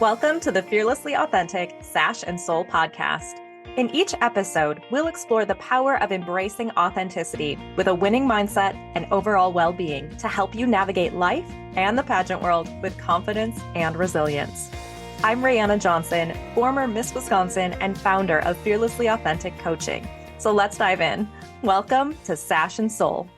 Welcome to the Fearlessly Authentic Sash and Soul podcast. In each episode, we'll explore the power of embracing authenticity with a winning mindset and overall well-being to help you navigate life and the pageant world with confidence and resilience. I'm Rayanna Johnson, former Miss Wisconsin and founder of Fearlessly Authentic Coaching. So let's dive in. Welcome to Sash and Soul.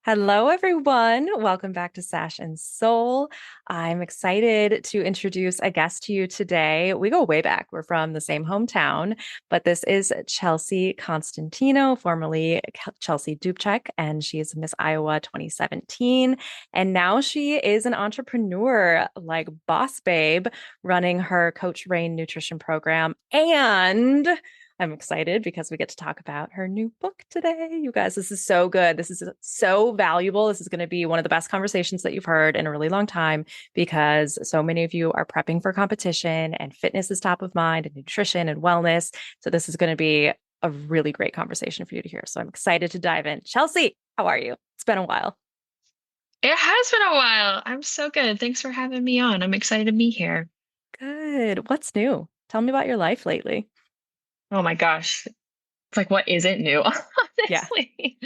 Hello, everyone. Welcome back to Sash and Soul. I'm excited to introduce a guest to you today. We go way back. We're from the same hometown, but this is Chelsea Constantino, formerly Chelsea Dubczak, and she is Miss Iowa 2017. And now she is an entrepreneur, like boss babe, running her Coach Rain nutrition program. And I'm excited because we get to talk about her new book today. You guys, this is so good. This is so valuable. This is going to be one of the best conversations that you've heard in a really long time because so many of you are prepping for competition and fitness is top of mind and nutrition and wellness. So this is going to be a really great conversation for you to hear. So I'm excited to dive in. Chelsea, how are you? It's been a while. It has been a while. I'm so good. Thanks for having me on. I'm excited to be here. Good. What's new? Tell me about your life lately. Oh my gosh. It's like, what isn't new, Yeah. honestly?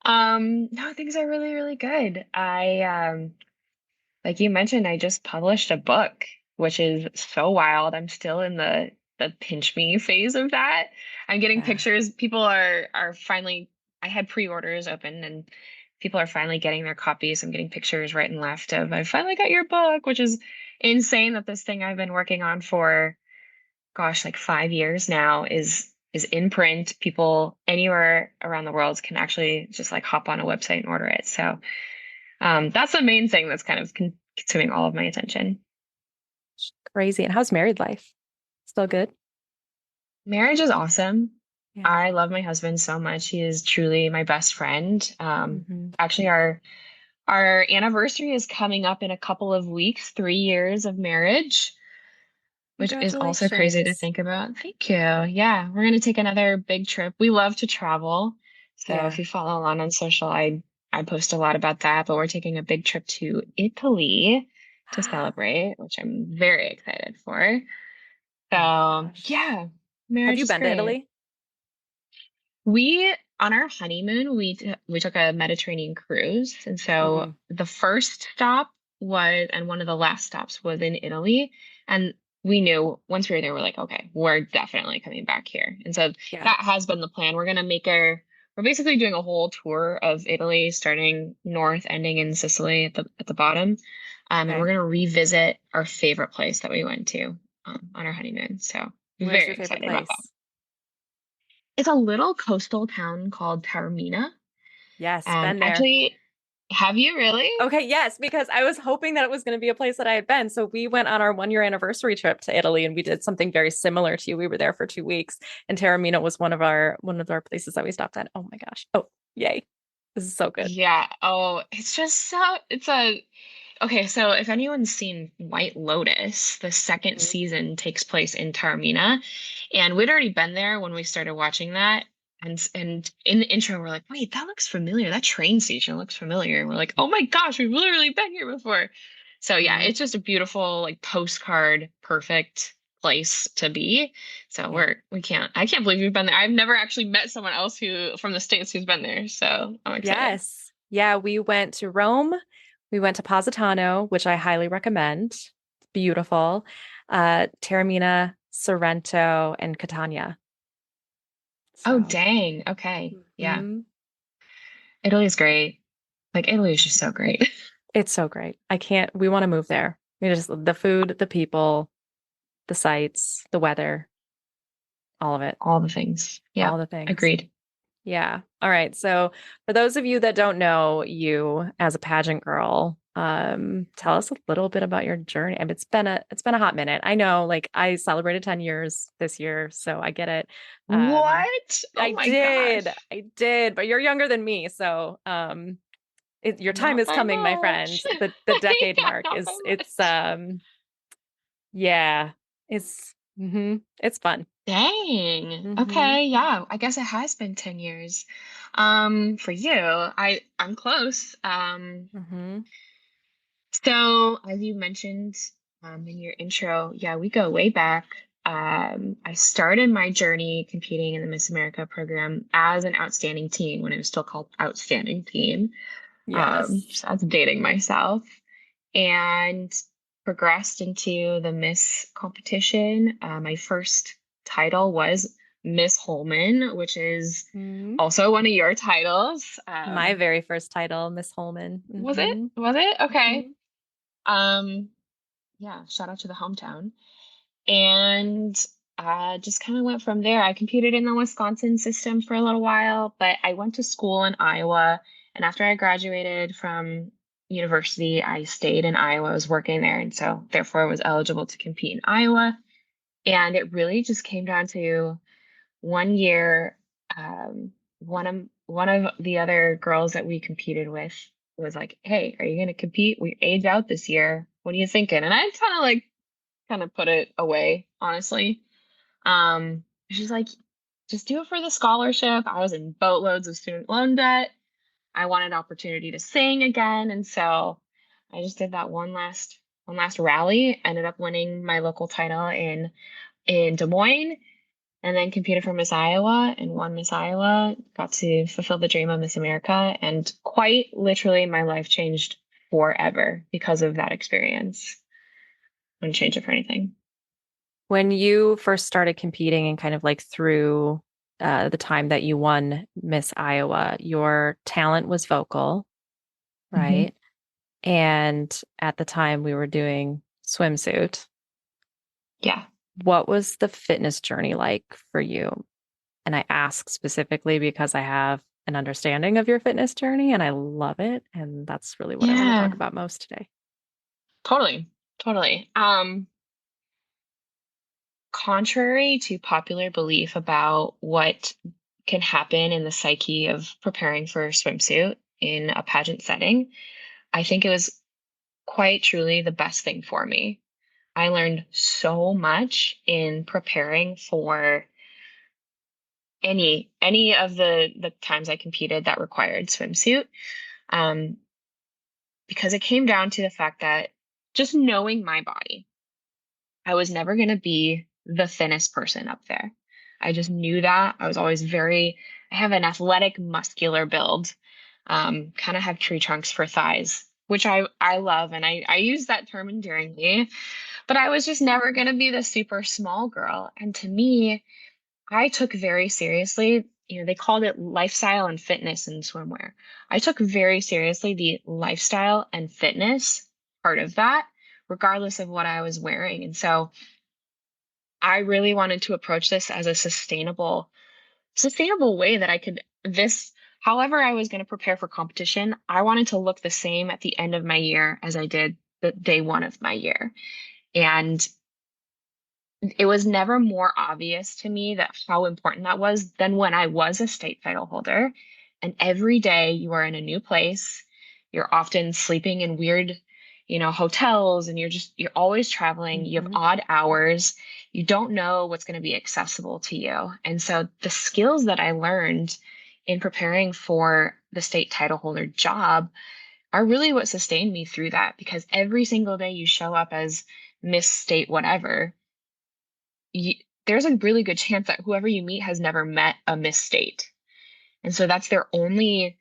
No, things are really, really good. Like you mentioned, I just published a book, which is so wild. I'm still in the pinch me phase of that. I'm getting Yeah. pictures. People are finally, I had pre-orders open and people are finally getting their copies. I'm getting pictures right and left of, I finally got your book, which is insane that this thing I've been working on for gosh, like 5 years now is in print. People anywhere around the world can actually just like hop on a website and order it. So that's the main thing that's kind of consuming all of my attention. Crazy. And how's married life? Still good? Marriage is awesome. Yeah. I love my husband so much. He is truly my best friend. Mm-hmm. Actually, our anniversary is coming up in a couple of weeks, 3 years of marriage, which is also crazy to Congratulations. think about. Thank you. Yeah, we're going to take another big trip. We love to travel. So if Yeah. you follow along on social, I post a lot about that, but we're taking a big trip to Italy to celebrate, which I'm very excited for. Oh my So, gosh. yeah, Have marriage you is been to great. Italy? We on our honeymoon, we took a Mediterranean cruise, and so Mm-hmm. the first stop was, and one of the last stops was in Italy, and we knew once we were there, we're like, okay, we're definitely coming back here, and so Yeah. that has been the plan. We're basically doing a whole tour of Italy, starting north, ending in Sicily at the bottom, and we're Okay. gonna revisit our favorite place that we went to on our honeymoon. So Where's very your favorite excited about that. place? It's a little coastal town called Taormina. Yes, And been there. actually, have you really? Okay, yes, because I was hoping that it was going to be a place that I had been. So we went on our 1 year anniversary trip to Italy and we did something very similar to you. We were there for 2 weeks and Taormina was one of our places that we stopped at. Oh my gosh. Oh, yay. This is so good. Yeah. Oh, it's just okay. So if anyone's seen White Lotus, the second Mhm. season takes place in Taormina, and we'd already been there when we started watching that. And in the intro, we're like, wait, that looks familiar. That train station looks familiar. And we're like, oh my gosh, we've literally been here before. So yeah, Mhm. it's just a beautiful, like postcard perfect place to be. So Yeah. I can't believe we've been there. I've never actually met someone else who from the States who's been there. So I'm excited. Yes. Yeah, we went to Rome. We went to Positano, which I highly recommend. Beautiful. Taormina, Sorrento, and Catania. Oh, So, dang. Okay. Yeah. mhm. Italy is great. Like Italy is just so great. It's so great. We want to move there. We just, the food, the people, the sights, the weather, all of it, All the things. all Yep. the things. Agreed. Yeah. All right. So for those of you that don't know you as a pageant girl, tell us a little bit about your journey. I mean, it's been a hot minute. I know, like I celebrated 10 years this year, so I get it. Um, What? Oh I my did, gosh. I did, but you're younger than me, so your time Not is by coming, my much. friend. The decade Yeah, mark not by is it's much. yeah, it's It's fun. Dang. Hmm. Okay, yeah. I guess it has been 10 years. For you, I'm close. Hmm. So as you mentioned in your intro, yeah, we go way back. I started my journey competing in the Miss America program as an outstanding teen when it was still called Outstanding Teen. Yes. So that's dating myself. And progressed into the Miss competition. My first title was Miss Holman, which is Hmm. also one of your titles. My very first title, Miss Holman. Was it? Hmm. Was it? Okay. Hmm. Um, yeah, shout out to the hometown. And just kind of went from there. I competed in the Wisconsin system for a little while, but I went to school in Iowa. And after I graduated from university, I stayed in Iowa. I was working there. And so, therefore, I was eligible to compete in Iowa. And it really just came down to one year. One of the other girls that we competed with was like, "Hey, are you going to compete? We age out this year. What are you thinking?" And I kind of put it away, honestly. She's like, just do it for the scholarship. I was in boatloads of student loan debt. I wanted opportunity to sing again. And so I just did that one last rally, ended up winning my local title in Des Moines, and then competed for Miss Iowa and won Miss Iowa, got to fulfill the dream of Miss America. And quite literally my life changed forever because of that experience. Wouldn't change it for anything. When you first started competing and kind of like through the time that you won Miss Iowa, your talent was vocal, Mhm. right? And at the time we were doing swimsuit. Yeah. What was the fitness journey like for you? And I ask specifically because I have an understanding of your fitness journey and I love it. And that's really what I want to talk Yeah. about most today. Totally. Totally. Contrary to popular belief about what can happen in the psyche of preparing for a swimsuit in a pageant setting, I think it was quite truly the best thing for me. I learned so much in preparing for any of the times I competed that required swimsuit. Um, because it came down to the fact that just knowing my body, I was never going to be the thinnest person up there. I just knew that. I have an athletic, muscular build, kind of have tree trunks for thighs, which I love. And I use that term endearingly, but I was just never going to be the super small girl. And to me, I took very seriously, they called it lifestyle and fitness in swimwear. I took very seriously the lifestyle and fitness part of that, regardless of what I was wearing. And so, I really wanted to approach this as a sustainable way that I could this however I was going to prepare for competition, I wanted to look the same at the end of my year as I did the day one of my year. And it was never more obvious to me that how important that was than when I was a state title holder. And every day you are in a new place. You're often sleeping in weird, hotels, and you're always traveling. You have Hmm. odd hours. You don't know what's going to be accessible to you. And so the skills that I learned in preparing for the state title holder job are really what sustained me through that, because every single day you show up as Miss State whatever, you, there's a really good chance that whoever you meet has never met a misstate. And so that's their only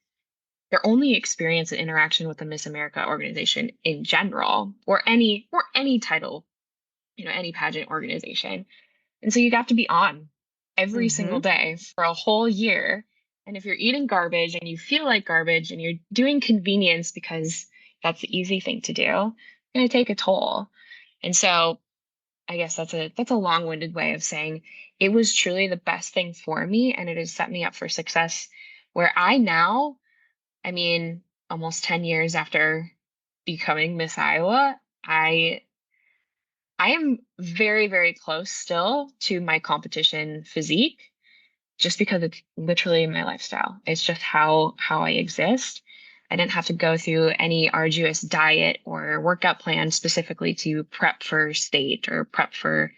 experience and interaction with the Miss America organization in general, or any title, any pageant organization. And so you have to be on every single Hmm. day for a whole year. And if you're eating garbage and you feel like garbage and you're doing convenience because that's the easy thing to do, it's going to take a toll. And so I guess that's a long-winded way of saying it was truly the best thing for me, and it has set me up for success where I mean, almost 10 years after becoming Miss Iowa, I am very, very close still to my competition physique just because it's literally my lifestyle. It's just how I exist. I didn't have to go through any arduous diet or workout plan specifically to prep for state or prep for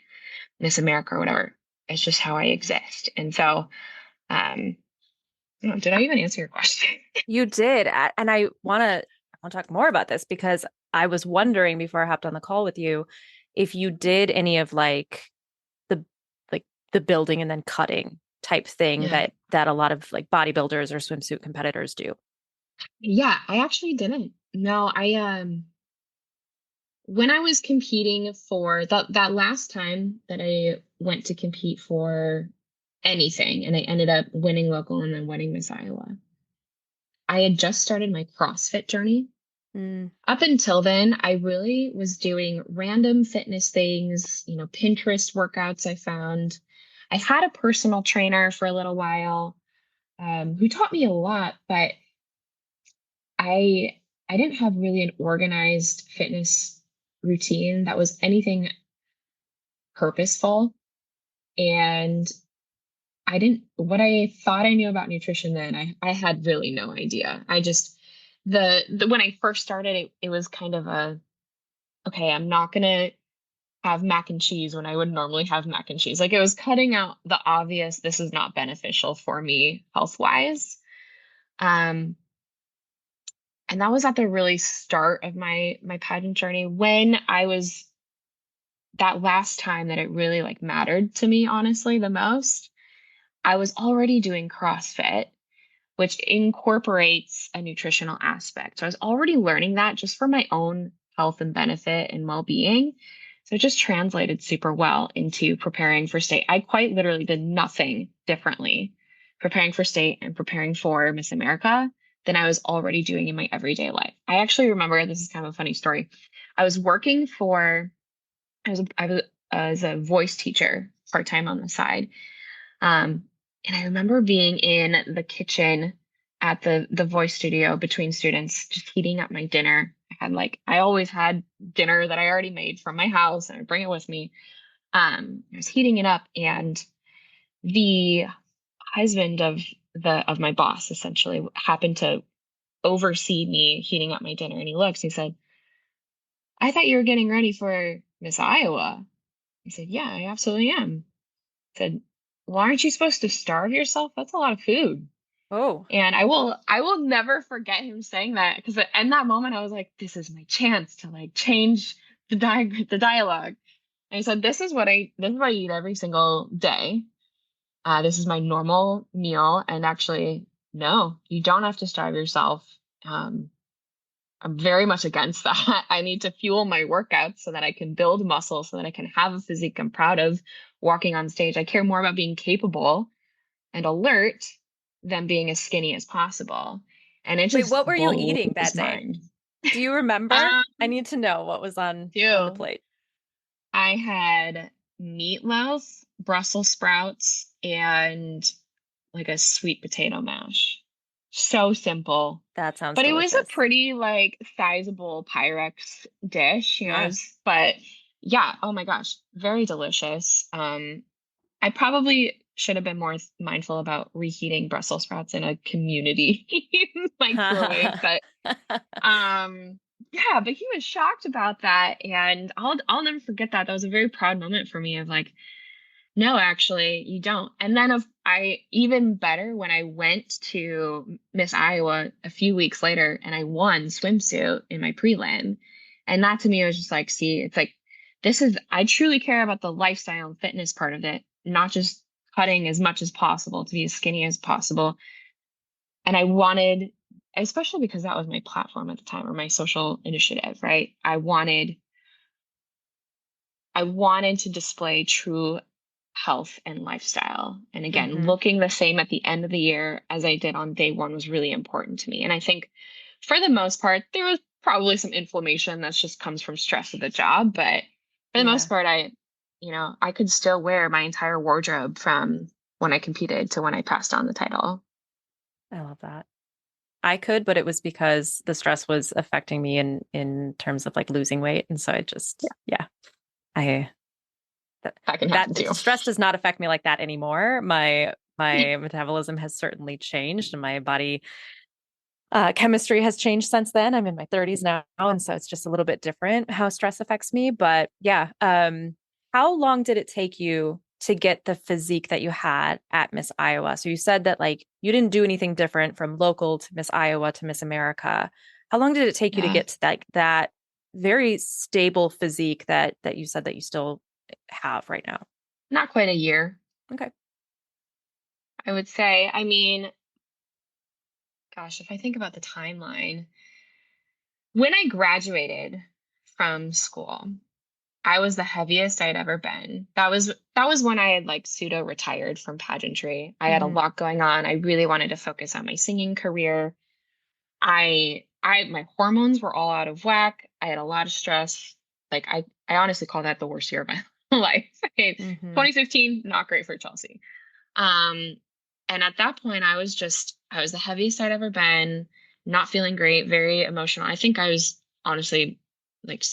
Miss America or whatever. It's just how I exist. And so, I don't know, did I even answer your question? You did. And I want to talk more about this because I was wondering before I hopped on the call with you if you did any of the like the building and then cutting type thing Yeah. that a lot of like bodybuilders or swimsuit competitors do. Yeah, I actually didn't. No, when I was competing for that last time that I went to compete for anything and I ended up winning local and then winning Miss Iowa, I had just started my CrossFit journey. Mm, Up until then, I really was doing random fitness things, Pinterest workouts I found. I had a personal trainer for a little while, who taught me a lot, but I I didn't have really an organized fitness routine that was anything purposeful. And I didn't, what I thought I knew about nutrition then, I had really no idea. I just, when I first started, it was kind of okay, I'm not going to have mac and cheese when I would normally have mac and cheese. Like it was cutting out the obvious, this is not beneficial for me health wise. Um, and that was at the really start of my pageant journey when I was that last time that it really like mattered to me, honestly, the most. I was already doing CrossFit, which incorporates a nutritional aspect. So I was already learning that just for my own health and benefit and well-being. So it just translated super well into preparing for state. I quite literally did nothing differently preparing for state and preparing for Miss America than I was already doing in my everyday life. I actually remember, this is kind of a funny story. I was working for I was as a voice teacher part-time on the side. Um, and I remember being in the kitchen at the voice studio between students, just heating up my dinner. I always had dinner that I already made from my house and I bring it with me. I was heating it up and the husband of my boss essentially happened to oversee me heating up my dinner and he looks, he said, I thought you were getting ready for Miss Iowa. I said, yeah, I absolutely am. Said, "Well, aren't you supposed to starve yourself? That's a lot of food." oh, And I will never forget him saying that because in that moment I was like, "This is my chance to like change the dialogue." And he said, this is what I eat every single day. This is my normal meal, and actually, no, you don't have to starve yourself. Um, I'm very much against that. I need to fuel my workouts so that I can build muscle, so that I can have a physique I'm proud of walking on stage. I care more about being capable and alert than being as skinny as possible. And it wait, just what were you blows eating that day? mind. Do you remember? I Um, need to know what was on the too. plate. I had meatloaf, Brussels sprouts, and like a sweet potato mash. So simple. That sounds But it was a delicious. pretty like sizable Pyrex dish, it Yeah. was, but yeah, oh my gosh, very delicious. I probably should have been more mindful about reheating Brussels sprouts in a community microwave, but um yeah, but he was shocked about that and I'll never forget that. That was a very proud moment for me of like, no, actually, you don't. And then I even better when I went to Miss Iowa a few weeks later and I won swimsuit in my prelim. And that to me was just like, see, it's like I truly care about the lifestyle and fitness part of it, not just cutting as much as possible to be as skinny as possible. And I wanted, especially because that was my platform at the time or my social initiative, right? I wanted to display true health and lifestyle. And again, Hmm. looking the same at the end of the year as I did on day one was really important to me. And I think for the most part, there was probably some inflammation that just comes from stress of the job. But for the most Yeah, part, I could still wear my entire wardrobe from when I competed to when I passed on the title. I love that. I could, but it was because the stress was affecting me in terms of like losing weight, and so I just yeah, I that That can happen too. stress does not affect me like that anymore. My metabolism has certainly changed, and my body chemistry has changed since then. I'm in my 30s now, and so it's just a little bit different how stress affects me. But yeah, how long did it take you to get the physique that you had at Miss Iowa? So you said that like you didn't do anything different from local to Miss Iowa to Miss America. How long did it take you to Yeah, get to that very stable physique that you said that you still have right now? not quite a year, Okay. I would say. I mean, gosh, if I think about the timeline, when I graduated from school, I was the heaviest I'd ever been. That was when I had like pseudo retired from pageantry. I had a Hmm. lot going on. I really wanted to focus on my singing career. I my hormones were all out of whack. I had a lot of stress. Like I honestly call that the worst year of my life. I- Hmm. 2015, not great for Chelsea. Um, and at that point, I was the heaviest I'd ever been, not feeling great, very emotional. I think I was honestly like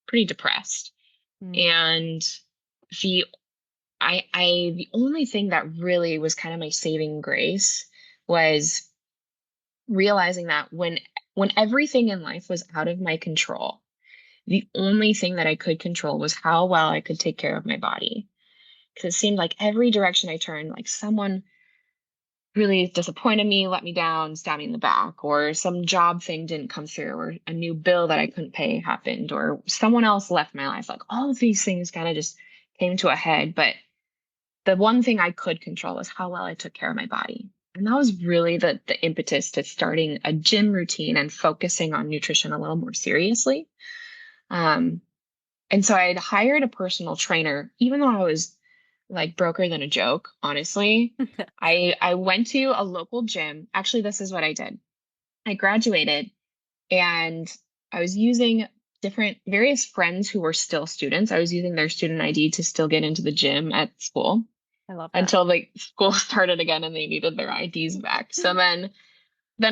pretty depressed. And the the only thing that really was kind of my saving grace was realizing that when everything in life was out of my control, the only thing that I could control was how well I could take care of my body. Because it seemed like every direction I turned, like someone really disappointed me, let me down, stabbed me in the back, or some job thing didn't come through, or a new bill that I couldn't pay happened, or someone else left my life. Like all of these things kind of just came to a head. But the one thing I could control was how well I took care of my body. And that was really the impetus to starting a gym routine and focusing on nutrition a little more seriously. Um, and so I had hired a personal trainer, even though I was like broker than a joke, honestly. I went to a local gym. Actually, this is what I did. I graduated and I was using different various friends who were still students. I was using their student ID to still get into the gym at school I love that. until like school started again and they needed their IDs back. So then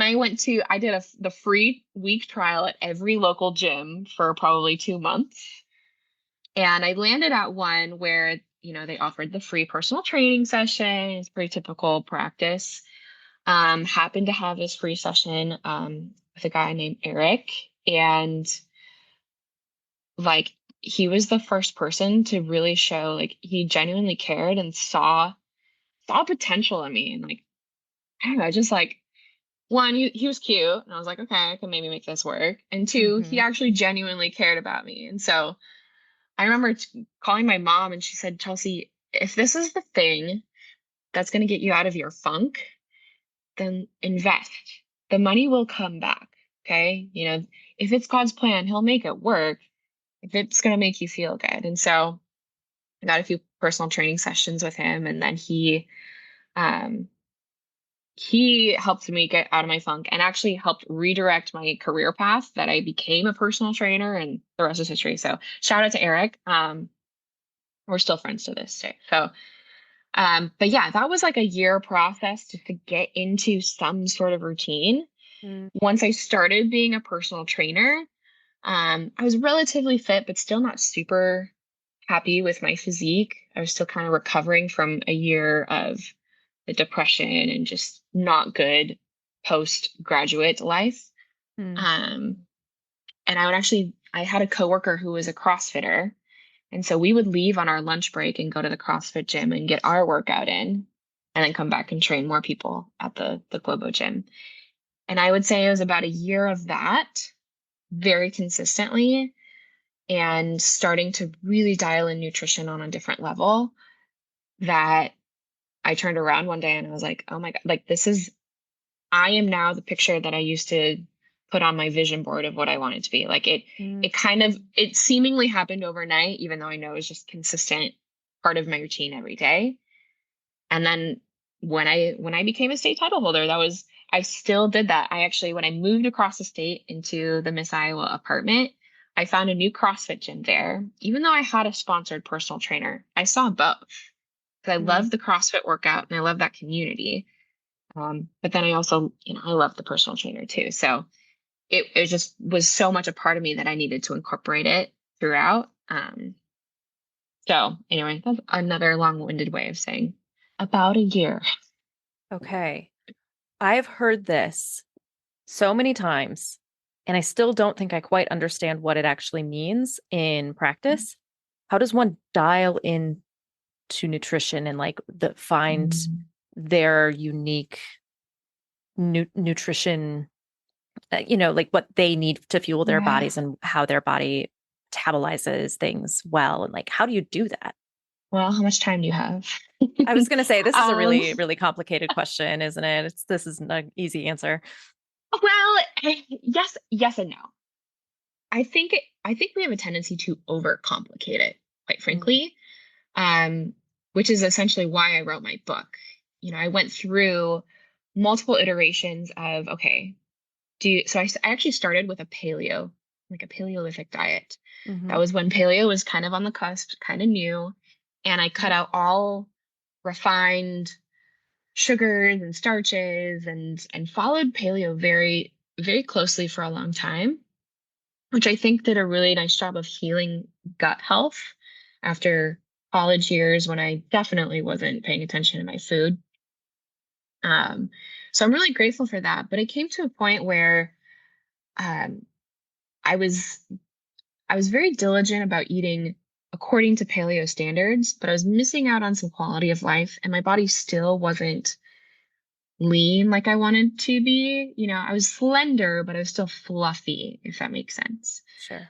I did the free week trial at every local gym for probably 2 months. And I landed at one where, they offered the free personal training session. It's pretty typical practice. Happened to have this free session with a guy named Eric. And like he was the first person to really show like he genuinely cared and saw potential in me. And like, I don't know, just like one, he was cute. And I was like, okay, I can maybe make this work. And two, he Hmm. actually genuinely cared about me. And so I remember calling my mom and she said, Chelsea, if this is the thing that's going to get you out of your funk, then invest. The money will come back. Okay. If it's God's plan, he'll make it work if it's going to make you feel good. And so I got a few personal training sessions with him. And then um, he helped me get out of my funk and actually helped redirect my career path that I became a personal trainer and the rest is history. So shout out to Eric. We're still friends to this day. So but yeah, that was like a year process just to get into some sort of routine. Mm. Once I started being a personal trainer, I was relatively fit, but still not super happy with my physique. I was still kind of recovering from a year of the depression and just not good postgraduate life. Mm. Um, and I had a coworker who was a CrossFitter. And so we would leave on our lunch break and go to the CrossFit gym and get our workout in and then come back and train more people at the Globo gym. And I would say it was about a year of that very consistently and starting to really dial in nutrition on a different level that I turned around one day and I was like, oh my God, like I am now the picture that I used to put on my vision board of what I wanted to be. Like Mm. it seemingly happened overnight, even though I know it's just consistent part of my routine every day. And then when I became a state title holder, I still did that. I actually, when I moved across the state into the Miss Iowa apartment, I found a new CrossFit gym there. Even though I had a sponsored personal trainer, I saw both because I Mm. love the CrossFit workout and I love that community. But then I also, I love the personal trainer too. So it just was so much a part of me that I needed to incorporate it throughout. So anyway, that's another long-winded way of saying about a year. Okay. I've heard this so many times, and I still don't think I quite understand what it actually means in practice. how does one dial in to nutrition and like find Mm. their unique nutrition, like what they need to fuel their Yeah. bodies and how their body metabolizes things well. And like, how do you do that? Well, how much time do you have? I was going to say, this is a um, really, really complicated question, isn't it? This isn't an easy answer. well, yes, yes and no. I think we have a tendency to overcomplicate it, quite Mm, frankly. Um, which is essentially why I wrote my book. I went through multiple iterations of, okay, I actually started with like a Paleolithic diet. hmm That was when paleo was kind of on the cusp, kind of new. And I cut Yep. out all refined sugars and starches and followed paleo very, very closely for a long time, which I think did a really nice job of healing gut health after college years when I definitely wasn't paying attention to my food. Um, so I'm really grateful for that. But it came to a point where um, I was I was very diligent about eating according to paleo standards, but I was missing out on some quality of life, and my body still wasn't lean like I wanted to be. I was slender, but I was still fluffy, if that makes sense. Sure.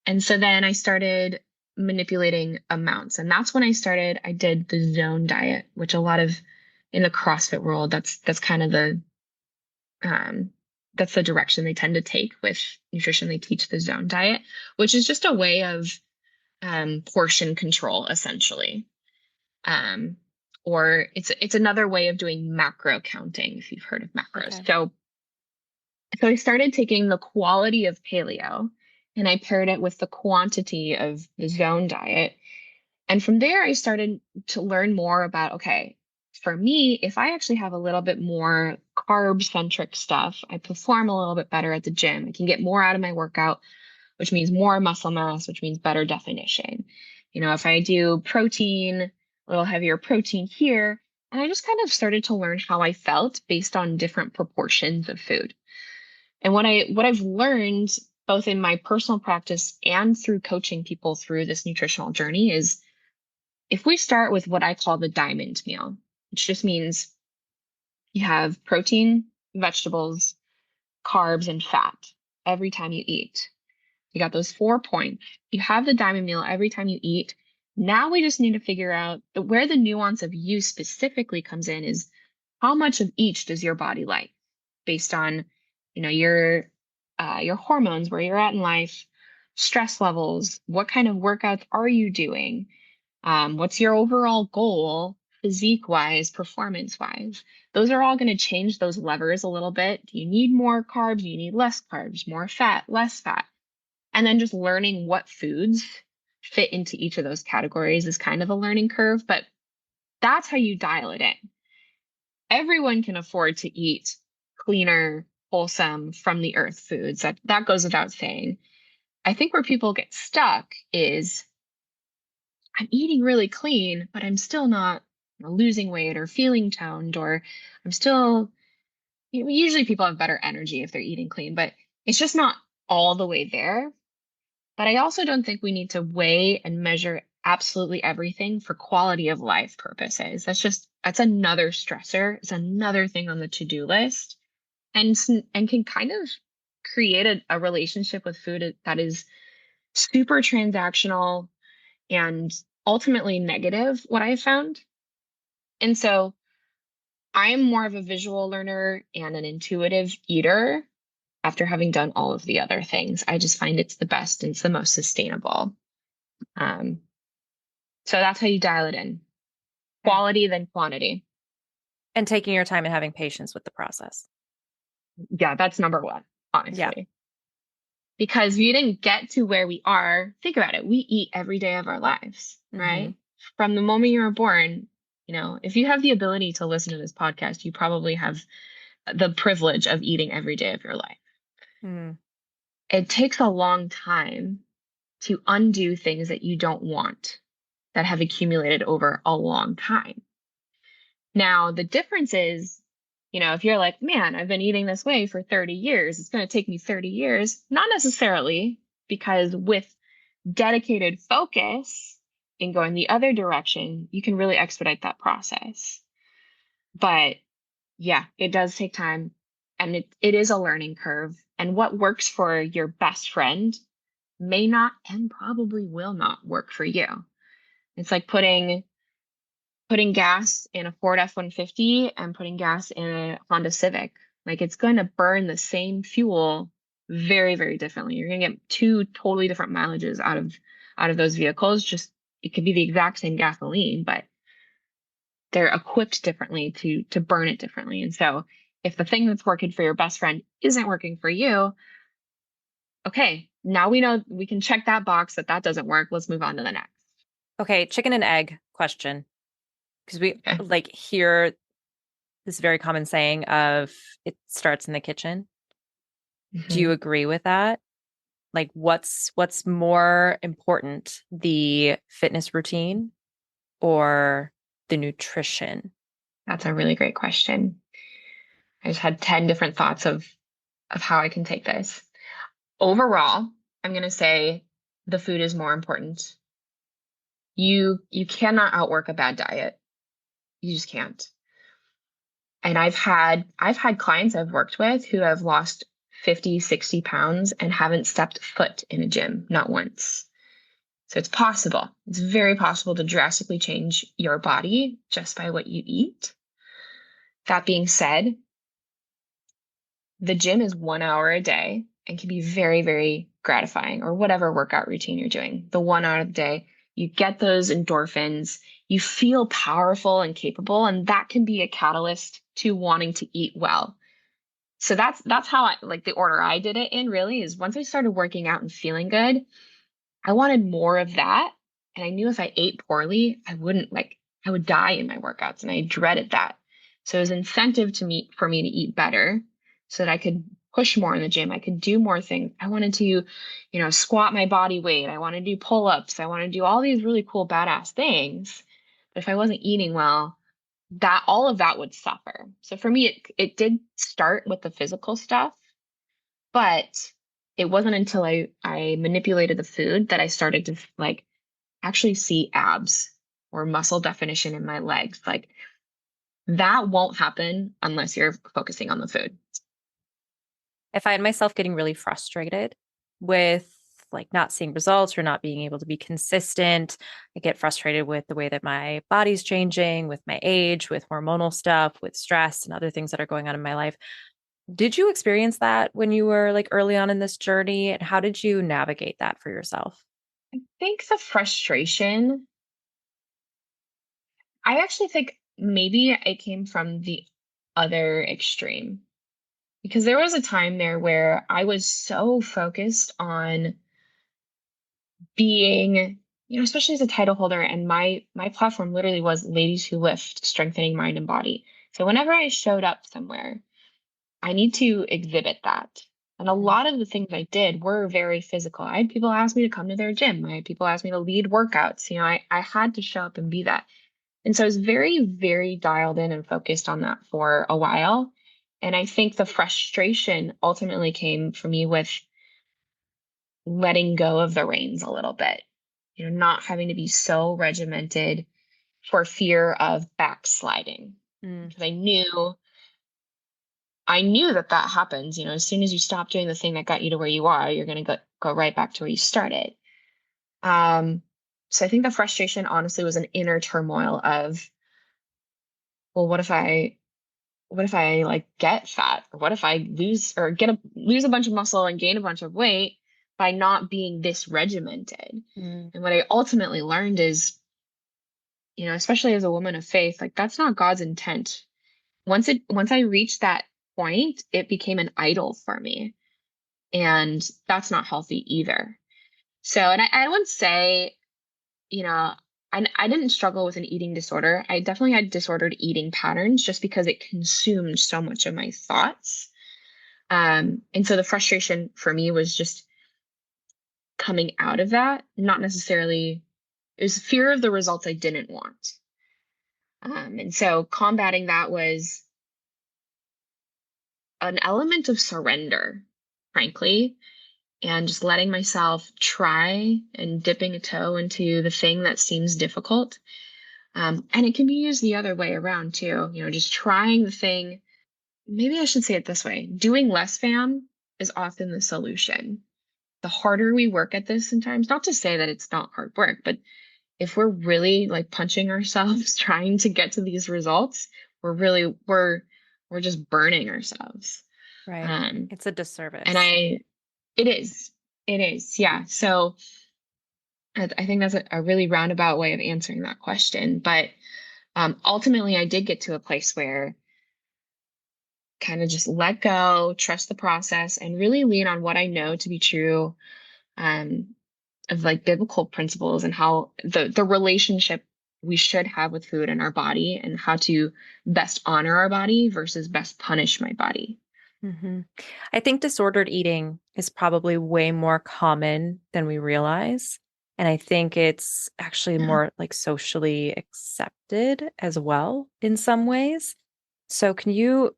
And so then I started manipulating amounts. And that's when I did the zone diet, which a lot of in the CrossFit world, that's kind of um that's the direction they tend to take with nutrition. They teach the zone diet, which is just a way of portion control, essentially. Um, or it's another way of doing macro counting, if you've heard of macros. Okay. So I started taking the quality of paleo and I paired it with the quantity of the zone diet. And from there, I started to learn more about, okay, for me, if I actually have a little bit more carb centric stuff, I perform a little bit better at the gym. I can get more out of my workout, which means more muscle mass, which means better definition. If I do protein, a little heavier protein here, and I just kind of started to learn how I felt based on different proportions of food. And what I've learned both in my personal practice and through coaching people through this nutritional journey is if we start with what I call the diamond meal, which just means you have protein, vegetables, carbs, and fat every time you eat. You got those 4 points. You have the diamond meal every time you eat. Now we just need to figure out where the nuance of you specifically comes in is how much of each does your body like based on, your hormones, where you're at in life, stress levels, what kind of workouts are you doing? What's your overall goal, physique wise, performance wise? Those are all going to change those levers a little bit. Do you need more carbs? Do you need less carbs? More fat, less fat? And then just learning what foods fit into each of those categories is kind of a learning curve, but that's how you dial it in. Everyone can afford to eat cleaner, wholesome, from the earth foods. That goes without saying. I think where people get stuck is I'm eating really clean, but I'm still not losing weight or feeling toned, or I'm still, usually people have better energy if they're eating clean, but it's just not all the way there. But I also don't think we need to weigh and measure absolutely everything for quality of life purposes. That's another stressor. It's another thing on the to-do list and can kind of create a relationship with food that is super transactional and ultimately negative, what I found. And so I am more of a visual learner and an intuitive eater after having done all of the other things. I just find it's the best and it's the most sustainable. Um, so that's how you dial it in. Okay. Quality, then quantity. And taking your time and having patience with the process. Yeah, that's number one, Yeah. honestly. Because we didn't get to where we are. Think about it. We eat every day of our lives, hmm right? From the moment you were born, if you have the ability to listen to this podcast, you probably have the privilege of eating every day of your life. Mm. It takes a long time to undo things that you don't want that have accumulated over a long time. Now, the difference is, if you're like, man, I've been eating this way for 30 years, it's going to take me 30 years. Not necessarily, because with dedicated focus in going the other direction, you can really expedite that process. But yeah, it does take time and it is a learning curve. And what works for your best friend may not and probably will not work for you. It's like putting gas in a Ford F-150 and putting gas in a Honda Civic. Like it's going to burn the same fuel very, very differently. You're going to get two totally different mileages out of those vehicles. Just it could be the exact same gasoline, but they're equipped differently to burn it differently. And so if the thing that's working for your best friend isn't working for you, okay, now we know we can check that box that that doesn't work. Let's move on to the next. Okay, chicken and egg question. Because we Okay. like hear this very common saying of it starts in the kitchen. Do you Mhm. agree with that? Like what's more important, the fitness routine or the nutrition? That's a really great question. I just had 10 different thoughts of how I can take this. Overall, I'm going to say the food is more important. You cannot outwork a bad diet. You just can't. And I've had clients I've worked with who have lost 50, 60 pounds and haven't stepped foot in a gym, not once. So it's possible. It's very possible to drastically change your body just by what you eat. That being said, the gym is 1 hour a day and can be very, very gratifying, or whatever workout routine you're doing. The 1 hour of the day, you get those endorphins, you feel powerful and capable, and that can be a catalyst to wanting to eat well. So that's how I like the order I did it in really is once I started working out and feeling good, I wanted more of that. And I knew if I ate poorly, I would die in my workouts and I dreaded that. So it was incentive to me for me to eat better so that I could push more in the gym. I could do more things. I wanted to, squat my body weight. I want to do pull-ups. I want to do all these really cool badass things. But if I wasn't eating well, that all of that would suffer. So for me, it did start with the physical stuff, but it wasn't until I manipulated the food that I started to like actually see abs or muscle definition in my legs. Like that won't happen unless you're focusing on the food. I find myself getting really frustrated with like not seeing results or not being able to be consistent. I get frustrated with the way that my body's changing, with my age, with hormonal stuff, with stress and other things that are going on in my life. Did you experience that when you were like early on in this journey? And how did you navigate that for yourself? I think the frustration, I actually think maybe it came from the other extreme because there was a time there where I was so focused on being, especially as a title holder, and my platform literally was Ladies Who Lift, strengthening mind and body. So whenever I showed up somewhere, I need to exhibit that. And a Mhm. lot of the things I did were very physical. I had people ask me to come to their gym. I had people ask me to lead workouts. I had to show up and be that. And so I was very, very dialed in and focused on that for a while. And I think the frustration ultimately came for me with letting go of the reins a little bit, not having to be so regimented for fear of backsliding. Mm. Because I knew that that happens, as soon as you stop doing the thing that got you to where you are, you're going to go right back to where you started. Um, so I think the frustration honestly was an inner turmoil of, well, what if I like get fat? Or what if I lose a bunch of muscle and gain a bunch of weight by not being this regimented? Mm. And what I ultimately learned is, especially as a woman of faith, like that's not God's intent. Once I reached that point, it became an idol for me. And that's not healthy either. So, and I wouldn't say, you know, I didn't struggle with an eating disorder. I definitely had disordered eating patterns just because it consumed so much of my thoughts. And so the frustration for me was just coming out of that, not necessarily, it was fear of the results I didn't want. And so combating that was an element of surrender, frankly. and just letting myself try and dipping a toe into the thing that seems difficult. And it can be used the other way around too, just trying the thing. Maybe I should say it this way. Doing less, fam, is often the solution. The harder we work at this sometimes, not to say that it's not hard work, but if we're really like punching ourselves trying to get to these results, we're just burning ourselves. Right. Um, It's a and disservice. it is, yeah. So I think that's a really roundabout way of answering that question. But ultimately, I did get to a place where kind of just let go, trust the process, and really lean on what I know to be true, um, of like biblical principles and how the relationship we should have with food and our body, and how to best honor our body versus best punish my body. Hmm. I think disordered eating is probably way more common than we realize. And I think it's actually Yeah. more like socially accepted as well in some ways. So can you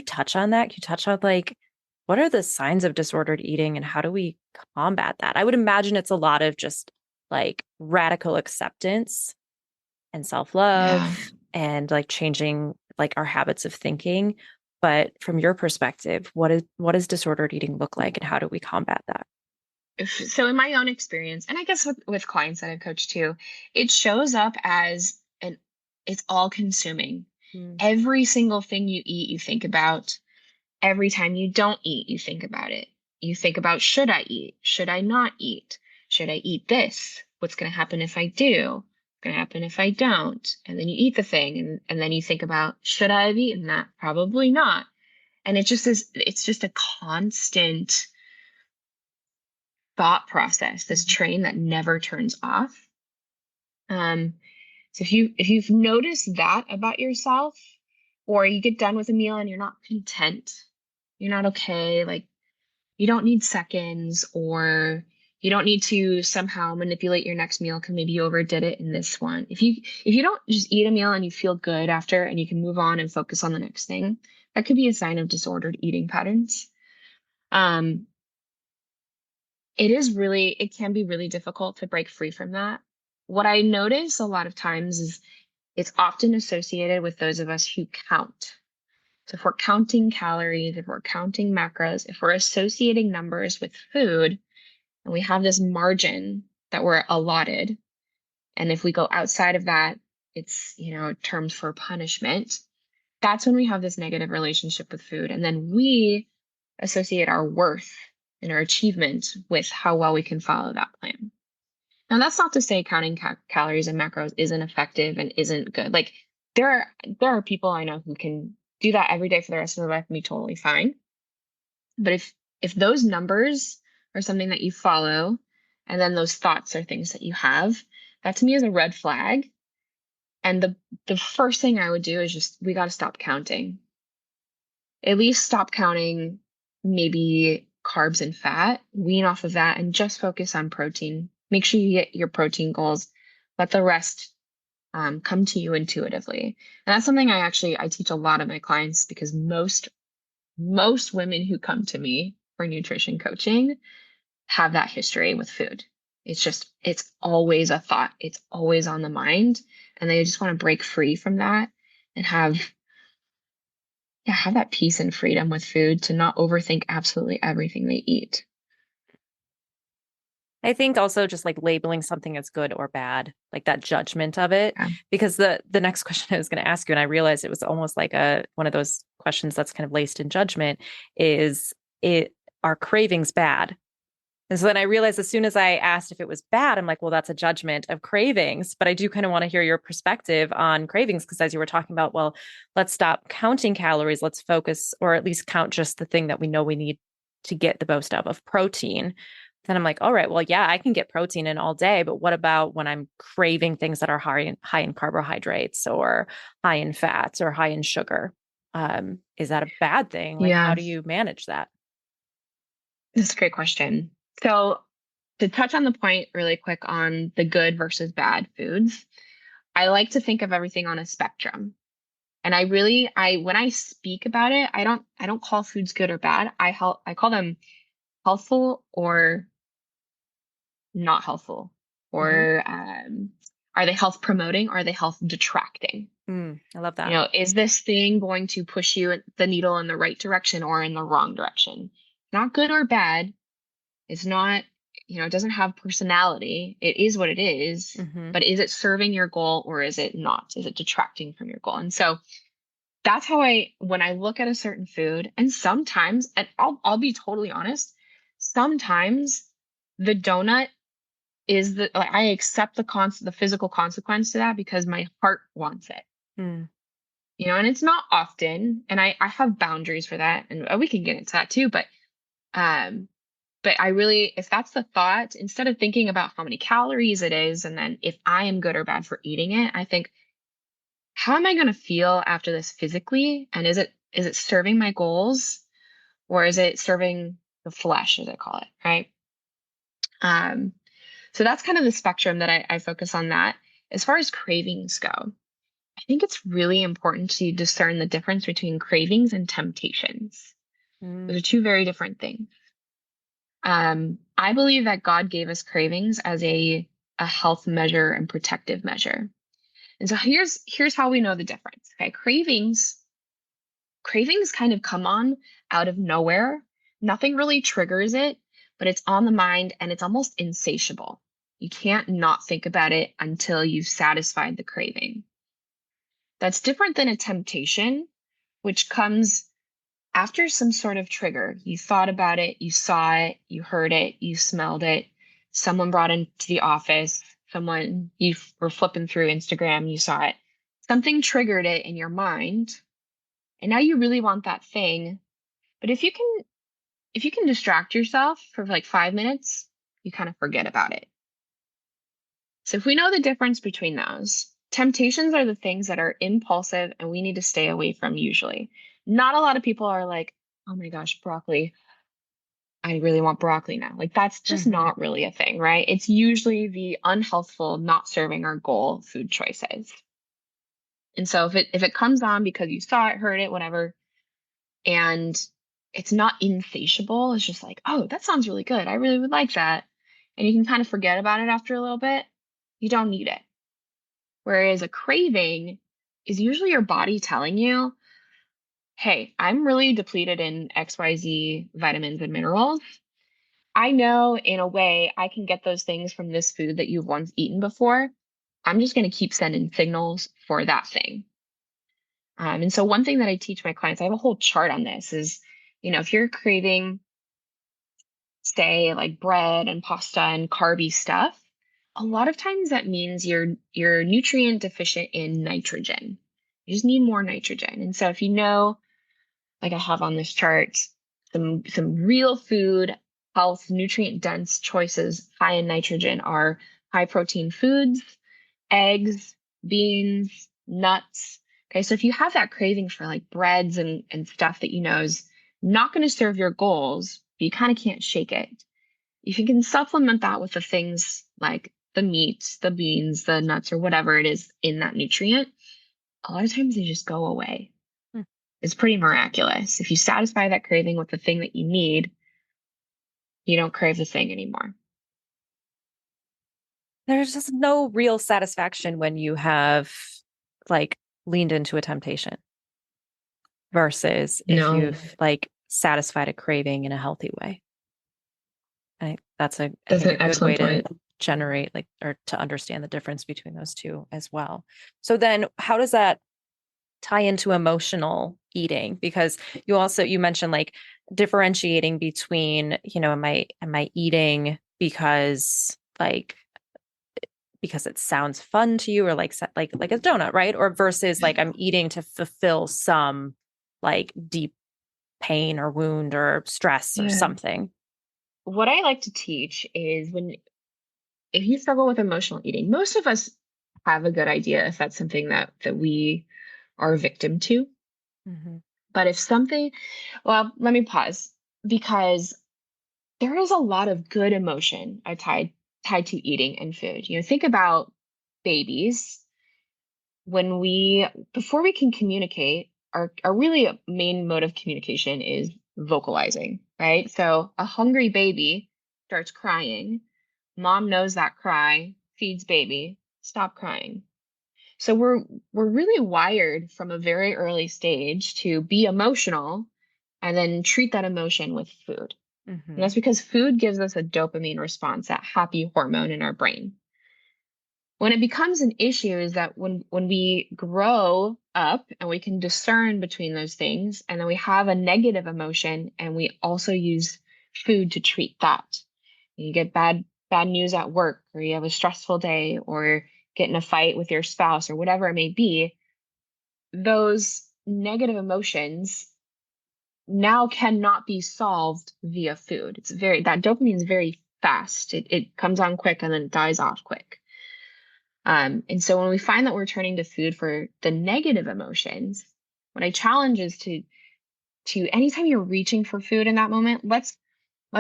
touch on that? Can you touch on like what are the signs of disordered eating and how do we combat that? I would imagine it's a lot of just like radical acceptance and Yeah. self-love and like changing like our habits of thinking. But from your perspective, what does disordered eating look like and how do we combat that? So in my own experience, and I guess with clients that I've coached too, it shows up as it's all consuming. Mm. Every single thing you eat, you think about. Every time you don't eat, you think about it. You think about, should I eat? Should I not eat? Should I eat this? What's going to happen if I do? What's going to happen if I don't? And then you eat the thing, and then you think about, should I have eaten that? Probably not. And it's just a constant thought process, this Mhm. train that never turns off. Um, so if you've noticed that about yourself, or you get done with a meal and you're not content, you're not okay, like you don't need seconds, or you don't need to somehow manipulate your next meal because maybe you overdid it in this one. If you don't just eat a meal and you feel good after and you can move on and focus on the next thing, that could be a sign of disordered eating patterns. Um, it can be really difficult to break free from that. What I notice a lot of times is it's often associated with those of us who count. So if we're counting calories, if we're counting macros, if we're associating numbers with food, and we have this margin that we're allotted, and if we go outside of that, it's, terms for punishment. That's when we have this negative relationship with food. And then we associate our worth and our achievement with how well we can follow that plan. Now, that's not to say counting calories and macros isn't effective and isn't good. Like there are people I know who can do that every day for the rest of their life and be totally fine. But if those numbers are something that you follow, and then those thoughts are things that you have, that to me is a red flag. And the first thing I would do is just we got to stop counting. At least stop counting maybe carbs and fat, wean off of that, and just focus on protein. Make sure you get your protein goals. Let the rest come to you intuitively. And that's something I teach a lot of my clients, because most women who come to me for nutrition coaching have that history with food. It's always a thought. It's always on the mind. And they just want to break free from that and have that peace and freedom with food to not overthink absolutely everything they eat. I think also just like labeling something as good or bad, like that judgment of it, Yeah. because the next question I was going to ask you, and I realized it was almost like a one of those questions that's kind of laced in judgment, is it are cravings bad? And so then I realized as soon as I asked if it was bad, I'm like, well, that's a judgment of cravings. But I do kind of want to hear your perspective on cravings because as you were talking about, well, let's stop counting calories. Let's focus or at least count just the thing that we know we need to get the most of protein. Then I'm like, all right, well, yeah, I can get protein in all day, but what about when I'm craving things that are high in carbohydrates or high in fats or high in sugar? Is that a bad thing? Like, how Yeah, do you manage that? that's a great question. So, to touch on the point really quick on the good versus bad foods, I like to think of everything on a spectrum. And when I speak about it, I don't call foods good or bad. I call them healthful or not healthful? Hmm. Or are they health promoting? Or are they health detracting? I love You that. know, is this thing going to push you the needle in the right direction or in the wrong direction? Not good or bad. It's not, it doesn't have personality. It is what it is. Hmm. But is it serving your goal or is it not? Is it detracting from your goal? And so that's how when I look at a certain food, and sometimes, and I'll be totally honest, sometimes the donut is like, I accept the physical consequence to that because my heart wants it. Mm. And it's not often, and I have boundaries for that, and we can get into that too, um but I really, if that's the thought, instead of thinking about how many calories it is and then if I am good or bad for eating it, I think, how am I going to feel after this physically? And is it serving my goals, or is it serving the flesh, as I call it, right? Um, so that's kind of the spectrum that I focus on that. As far as cravings go, I think it's really important to discern the difference between cravings and temptations. Those Mm. are two very different things. I believe that God gave us cravings as a health measure and protective measure. And so here's how we know the difference. Okay, cravings kind of come on out of nowhere. Nothing really triggers it, but it's on the mind and it's almost insatiable. You can't not think about it until you've satisfied the craving. That's different than a temptation, which comes after some sort of trigger. You thought about it, you saw it, you heard it, you smelled it. Someone brought into the office, you were flipping through Instagram, you saw it. Something triggered it in your mind, and now you really want that thing. But if you can distract yourself for like 5 minutes, you kind of forget about it. So if we know the difference between those, temptations are the things that are impulsive and we need to stay away from usually. Not a lot of people are like, oh my gosh, broccoli. I really want broccoli now. Like that's just Hmm. not really a thing, right? It's usually the unhealthful, not serving our goal food choices. And so if it comes on because you saw it, heard it, whatever, and it's not insatiable, it's just like, oh, that sounds really good. I really would like that. And you can kind of forget about it after a little bit. You don't need it. Whereas a craving is usually your body telling you, hey, I'm really depleted in XYZ vitamins and minerals. I know in a way I can get those things from this food that you've once eaten before. I'm just going to keep sending signals for that thing. And so one thing that I teach my clients, I have a whole chart on this is, if you're craving, say, like bread and pasta and carby stuff, a lot of times that means you're nutrient deficient in nitrogen. You just need more nitrogen. And so if like I have on this chart, some real food, health, nutrient dense choices high in nitrogen are high protein foods, eggs, beans, nuts. Okay, so if you have that craving for like breads and stuff that is not going to serve your goals, but you kind of can't shake it. If you can supplement that with the things like the meat, the beans, the nuts, or whatever it is in that nutrient, a lot of times they just go away. It's pretty miraculous. If you satisfy that craving with the thing that you need, you don't crave the thing anymore. There's just no real satisfaction when you have like leaned into a temptation versus if No, you've like satisfied a craving in a healthy way. That's I that's think an a good way excellent to point. generate like or to understand the difference between those two as well. So then how does that tie into emotional eating? Because you mentioned like differentiating between, am I eating because it sounds fun to you or like a donut, right? Or versus like I'm eating to fulfill some like deep pain or wound or stress or Yeah. something. What I like to teach is if you struggle with emotional eating, most of us have a good idea if that's something that we are a victim to. Hmm. But if something, well, let me pause because there is a lot of good emotion tied to eating and food. Think about babies. Before we can communicate, our really main mode of communication is vocalizing, right? So a hungry baby starts crying. Mom knows that cry, feeds baby, stop crying. So we're really wired from a very early stage to be emotional and then treat that emotion with food. And Hmm. that's because food gives us a dopamine response, that happy hormone in our brain. When it becomes an issue is that when we grow up and we can discern between those things, and then we have a negative emotion and we also use food to treat that. You get bad news at work, or you have a stressful day, or get in a fight with your spouse, or whatever it may be, those negative emotions now cannot be solved via food. It's very that dopamine is very fast. It comes on quick and then it dies off quick. And so when we find that we're turning to food for the negative emotions, what I challenge is to anytime you're reaching for food in that moment, let's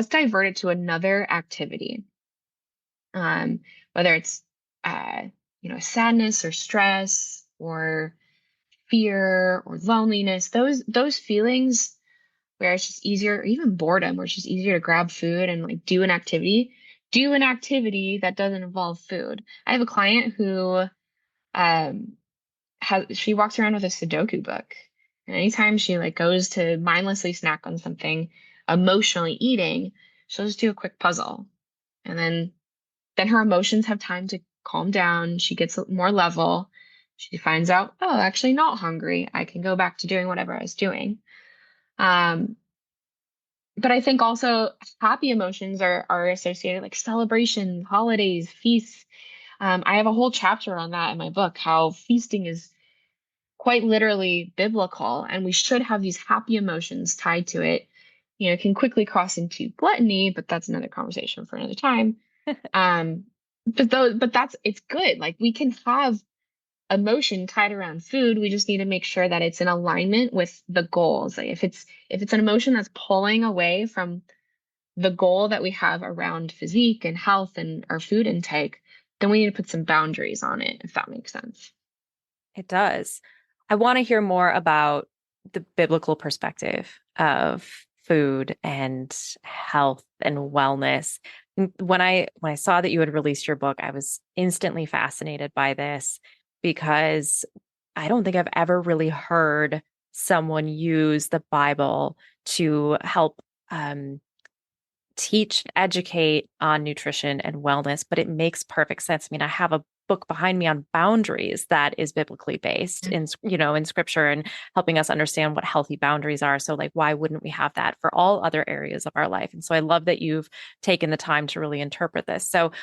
divert it to another activity. Um, whether it's uh, sadness or stress or fear or loneliness, those feelings where it's just easier, or even boredom, where it's just easier to grab food and like do an activity that doesn't involve food. I have a client who um she walks around with a Sudoku book. And anytime she like goes to mindlessly snack on something, emotionally eating, she'll just do a quick puzzle. And then her emotions have time to calm down. She gets more level. She finds out, oh, actually not hungry. I can go back to doing whatever I was doing. Um, but I think also happy emotions are associated like celebrations, holidays, feasts. I have a whole chapter on that in my book, how feasting is quite literally biblical, and we should have these happy emotions tied to it. It can quickly cross into gluttony, but that's another conversation for another time. Um, but that's it's good. Like we can have emotion tied around food. We just need to make sure that it's in alignment with the goals. Like if it's an emotion that's pulling away from the goal that we have around physique and health and our food intake, then we need to put some boundaries on it, if that makes sense. It does. I want to hear more about the biblical perspective of food and health and wellness. When I saw that you had released your book, I was instantly fascinated by this because I don't think I've ever really heard someone use the Bible to help teach, educate on nutrition and wellness, but it makes perfect sense. I mean, I have a book behind me on boundaries that is biblically based Mm. in scripture and helping us understand what healthy boundaries are. So like why wouldn't we have that for all other areas of our life? And so I love that you've taken the time to really interpret this. So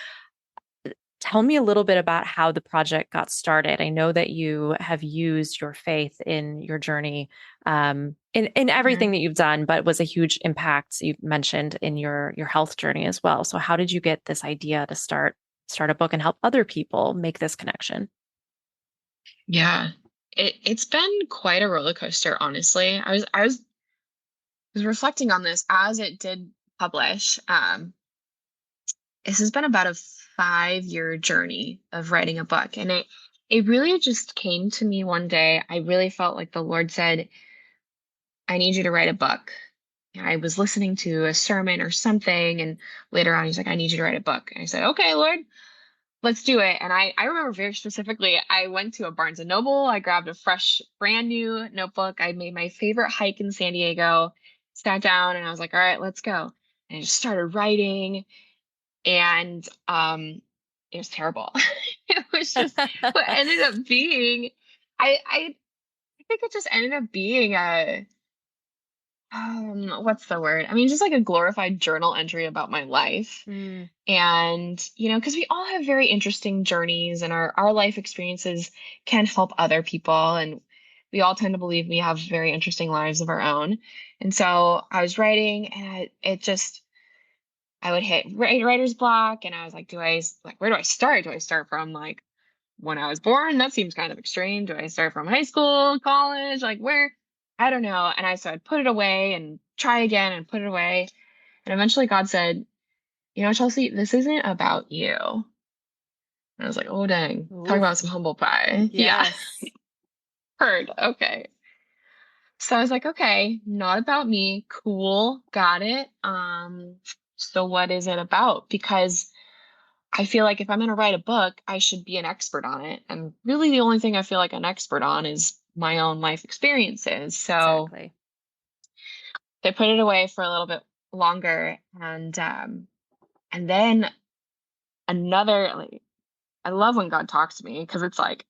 tell me a little bit about how the project got started. I know that you have used your faith in your journey, in everything Mhm. that you've done, but was a huge impact you mentioned in your health journey as well. So how did you get this idea to start a book and help other people make this connection? Yeah. It's been quite a roller coaster, honestly. I was reflecting on this as it did publish. This has been about a 5-year journey of writing a book. And it really just came to me one day. I really felt like the Lord said, I need you to write a book. And I was listening to a sermon or something, and later on he's like, I need you to write a book. And I said, okay, Lord, let's do it. And I remember very specifically, I went to a Barnes and Noble. I grabbed a fresh, brand new notebook. I made my favorite hike in San Diego, sat down, and I was like, all right, let's go. And I just started writing, and it was terrible. It was just what ended up being. I think it just ended up being a what's the word? I mean, just like a glorified journal entry about my life. Mm, And, because we all have very interesting journeys, and our life experiences can help other people. And we all tend to believe we have very interesting lives of our own. And so I was writing, and I would hit writer's block, and I was like, where do I start? Do I start from like when I was born? That seems kind of extreme. Do I start from high school, college? Like where? I don't know. And so I'd put it away and try again and put it away. And eventually God said, Chelsea, this isn't about you. And I was like, oh, dang. Talking oof, about some humble pie. Yeah. yes. Heard. Okay. So I was like, okay, not about me. Cool. Got it. So what is it about? Because I feel like if I'm going to write a book, I should be an expert on it. And really the only thing I feel like an expert on is my own life experiences. So Exactly. they put it away for a little bit longer. And then another, like, I love when God talks to me because it's like,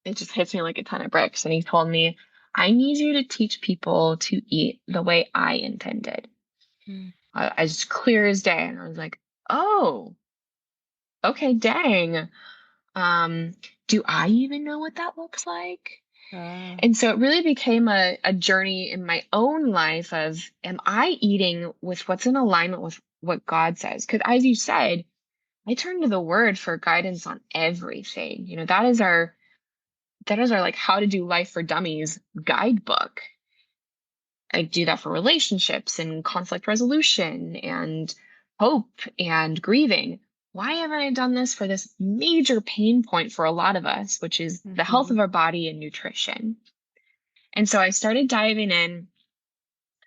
it just hits me like a ton of bricks. And he told me, I need you to teach people to eat the way I intended. Mm. As clear as day. And I was like, oh, okay, dang. Um, do I even know what that looks like? Ah. And so it really became a journey in my own life of, am I eating with what's in alignment with what God says? Because as you said, I turn to the word for guidance on everything. That is our like how to do life for dummies guidebook. I do that for relationships and conflict resolution and hope and grieving. Why haven't I done this for this major pain point for a lot of us, which is the health Mm-hmm. of our body and nutrition? And so I started diving in.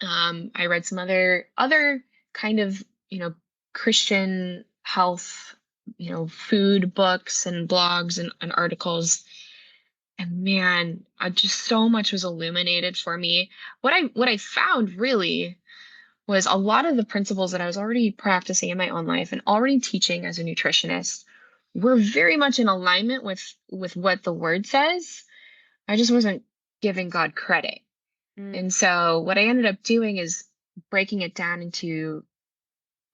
I read some other kind of, Christian health, food books and blogs and articles. And man, just so much was illuminated for me. What I found really was a lot of the principles that I was already practicing in my own life and already teaching as a nutritionist were very much in alignment with what the word says. I just wasn't giving God credit. Mm. And so what I ended up doing is breaking it down into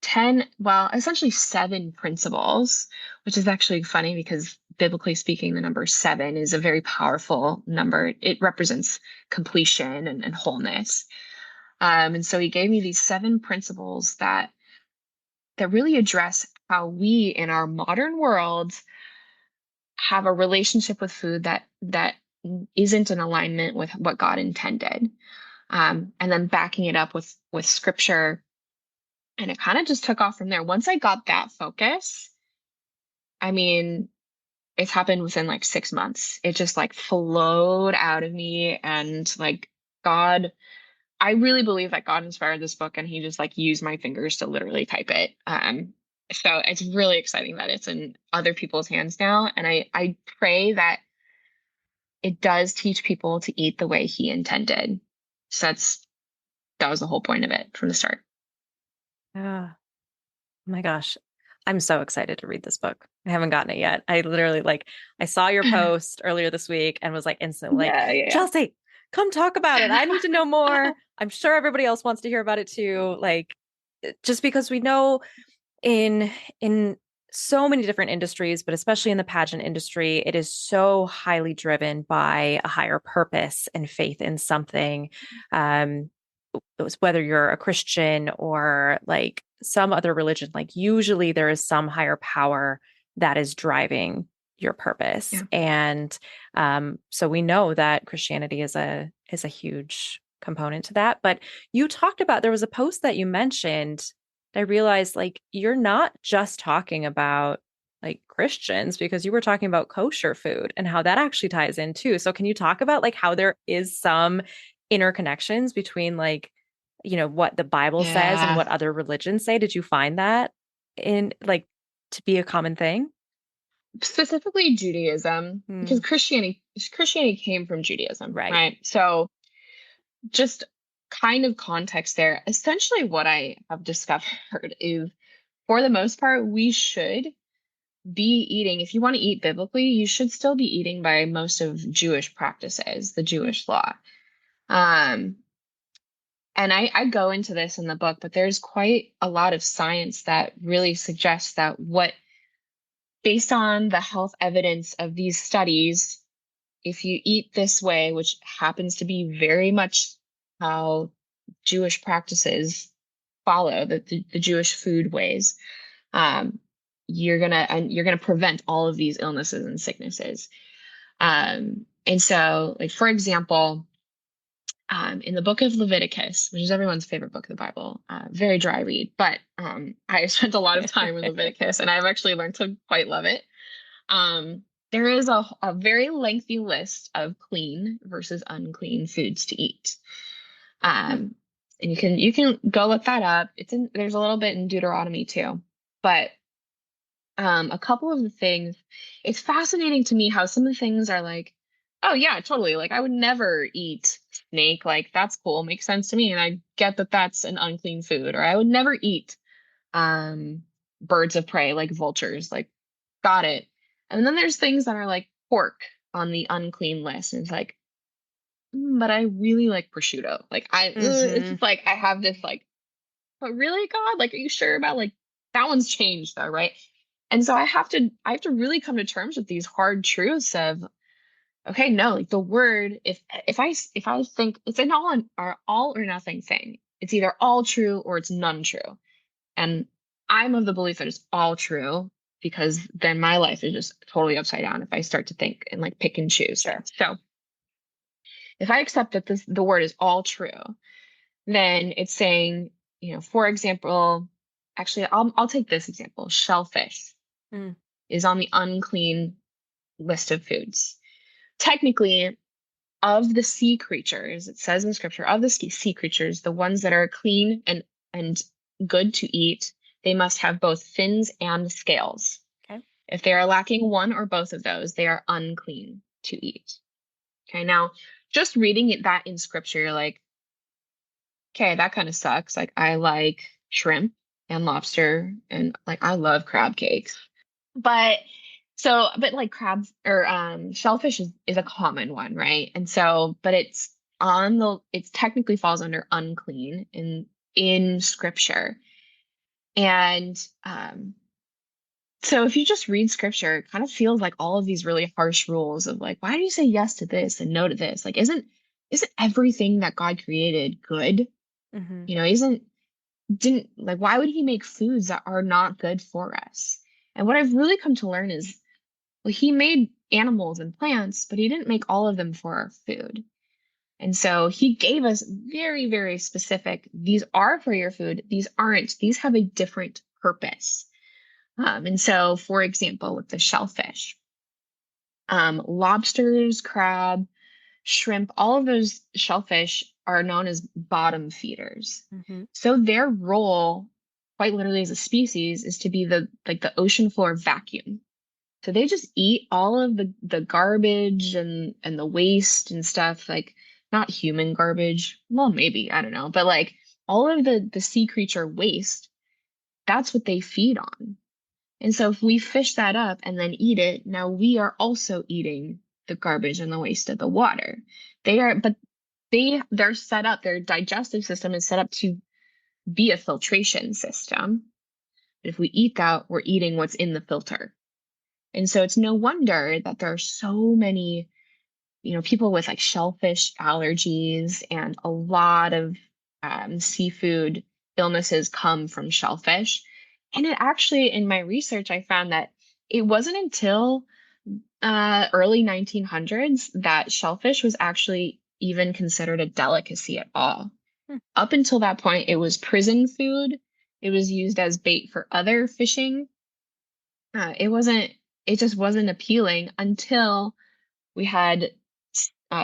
10, well, essentially seven principles, which is actually funny because biblically speaking, the number seven is a very powerful number. It represents completion and wholeness. And so he gave me these seven principles that really address how we in our modern world have a relationship with food that isn't in alignment with what God intended. And then backing it up with scripture. And it kind of just took off from there. Once I got that focus, I mean, it's happened within like 6 months. It just like flowed out of me and like God, I really believe that God inspired this book and he just like used my fingers to literally type it. So it's really exciting that it's in other people's hands now. And I pray that it does teach people to eat the way he intended. So that was the whole point of it from the start. Ah. Oh my gosh. I'm so excited to read this book. I haven't gotten it yet. I literally I saw your post earlier this week and was like instantly like, Yeah, yeah. Chelsea, come talk about it. I need to know more. I'm sure everybody else wants to hear about it too. Just because we know in in so many different industries, but especially in the pageant industry, it is so highly driven by a higher purpose and faith in something. Um, whether you're a Christian or like some other religion, like usually there is some higher power that is driving your purpose. Yeah. And so we know that Christianity is a huge component to that. But you talked about there was a post that you mentioned. I realized like you're not just talking about like Christians because you were talking about kosher food and how that actually ties in too. So can you talk about like how there is some interconnections between what the Bible says and Yeah. what other religions say? Did you find that in like to be a common thing? Specifically Judaism, because Hmm. Christianity came from Judaism, Right. right? So just kind of context there. Essentially what I have discovered is for the most part, we should be eating, if you want to eat biblically, you should still be eating by most of Jewish practices, the Hmm. Jewish law. Um, and I go into this in the book, but there's quite a lot of science that really suggests that based on the health evidence of these studies, if you eat this way, which happens to be very much how Jewish practices follow the Jewish food ways, um, you're gonna prevent all of these illnesses and sicknesses. And so, like for example, in the book of Leviticus, which is everyone's favorite book of the Bible, very dry read, but I spent a lot of time in Leviticus, and I've actually learned to quite love it. Um, there is a very lengthy list of clean versus unclean foods to eat. Hmm. Um, and you can go look that up. There's a little bit in Deuteronomy too. But a couple of the things, it's fascinating to me how some of the things are like, oh yeah, totally. Like I would never eat snake. Like that's cool, makes sense to me. And I get that that's an unclean food. Or I would never eat um birds of prey like vultures. Like got it. And then there's things that are like pork on the unclean list. And it's like, but I really like prosciutto. Like it's Hmm. just like I have this like, but really, God, like, are you sure about like that one's changed though, right? And so I have to really come to terms with these hard truths of, okay, no, like the word, if I think it's an all or nothing thing, it's either all true or it's none true. And I'm of the belief that it's all true because then my life is just totally upside down if I start to think and like pick and choose Sure. things. So if I accept that the word is all true, then it's saying, for example, actually, I'll take this example. Shellfish Mm. is on the unclean list of foods. Technically, of the sea creatures, it says in scripture, of the sea creatures, the ones that are clean and good to eat, they must have both fins and scales. Okay. If they are lacking one or both of those, they are unclean to eat. Okay, now just reading that in scripture, you're like, okay, that kind of sucks. Like I like shrimp and lobster and like I love crab cakes. But but like crabs or shellfish is a common one, right? And so, but it's technically falls under unclean in scripture. And so if you just read scripture, it kind of feels like all of these really harsh rules of like, why do you say yes to this and no to this? Like, isn't everything that God created good? Hmm. Isn't didn't like why would he make foods that are not good for us? And what I've really come to learn is, well, he made animals and plants, but he didn't make all of them for our food. And so he gave us very, very specific, these are for your food, these aren't, these have a different purpose. And so, for example, with the shellfish, lobsters, crab, shrimp, all of those shellfish are known as bottom feeders. Hmm. So their role, quite literally as a species, is to be the ocean floor vacuum. So they just eat all of the garbage and the waste and stuff, like not human garbage. Well, maybe, I don't know, but like all of the sea creature waste, that's what they feed on. And so if we fish that up and then eat it, now we are also eating the garbage and the waste of the water. But they're set up, their digestive system is set up to be a filtration system. But if we eat that, we're eating what's in the filter. And so it's no wonder that there are so many, people with like shellfish allergies, and a lot of seafood illnesses come from shellfish. And it actually, in my research, I found that it wasn't until early 1900s that shellfish was actually even considered a delicacy at all. Hmm. Up until that point, it was prison food. It was used as bait for other fishing. It wasn't, it just wasn't appealing until we had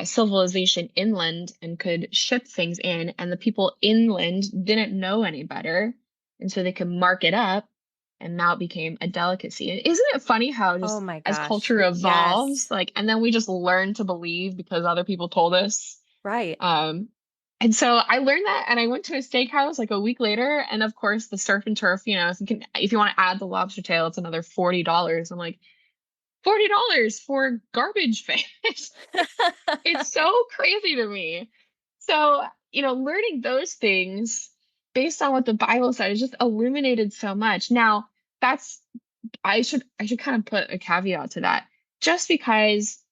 civilization inland and could ship things in, and the people inland didn't know any better. And so they could mark it up, and now it became a delicacy. And isn't it funny how Oh just my as gosh. culture Yes. evolves, like, and then we just learn to believe because other people told us. Right. Um, and so I learned that, and I went to a steakhouse like a week later, and of course the surf and turf, if you want to add the lobster tail, it's another $40. I'm like, $40 for garbage fish. It's so crazy to me. So, learning those things based on what the Bible says just illuminated so much. Now, that's I should kind of put a caveat to that. Just because,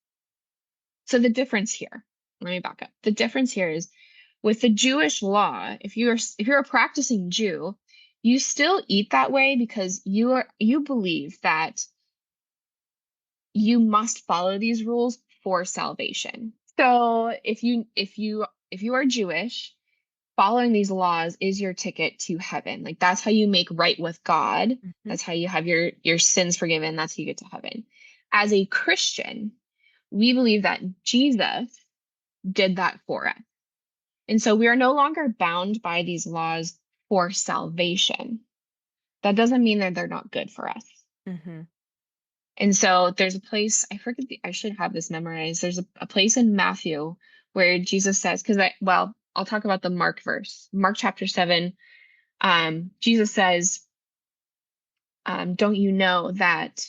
so the difference here, let me back up. The difference here is with the Jewish law, if you're a practicing Jew, you still eat that way because you believe that you must follow these rules for salvation. So if you are Jewish, following these laws is your ticket to heaven. Like that's how you make right with God. Hmm. That's how you have your sins forgiven. That's how you get to heaven. As a Christian, we believe that Jesus did that for us. And so we are no longer bound by these laws for salvation. That doesn't mean that they're not good for us. Mm-hmm. And so there's a place, I forget, I should have this memorized. There's a place in Matthew where Jesus says, I'll talk about the Mark verse, Mark chapter 7. Jesus says, don't you know that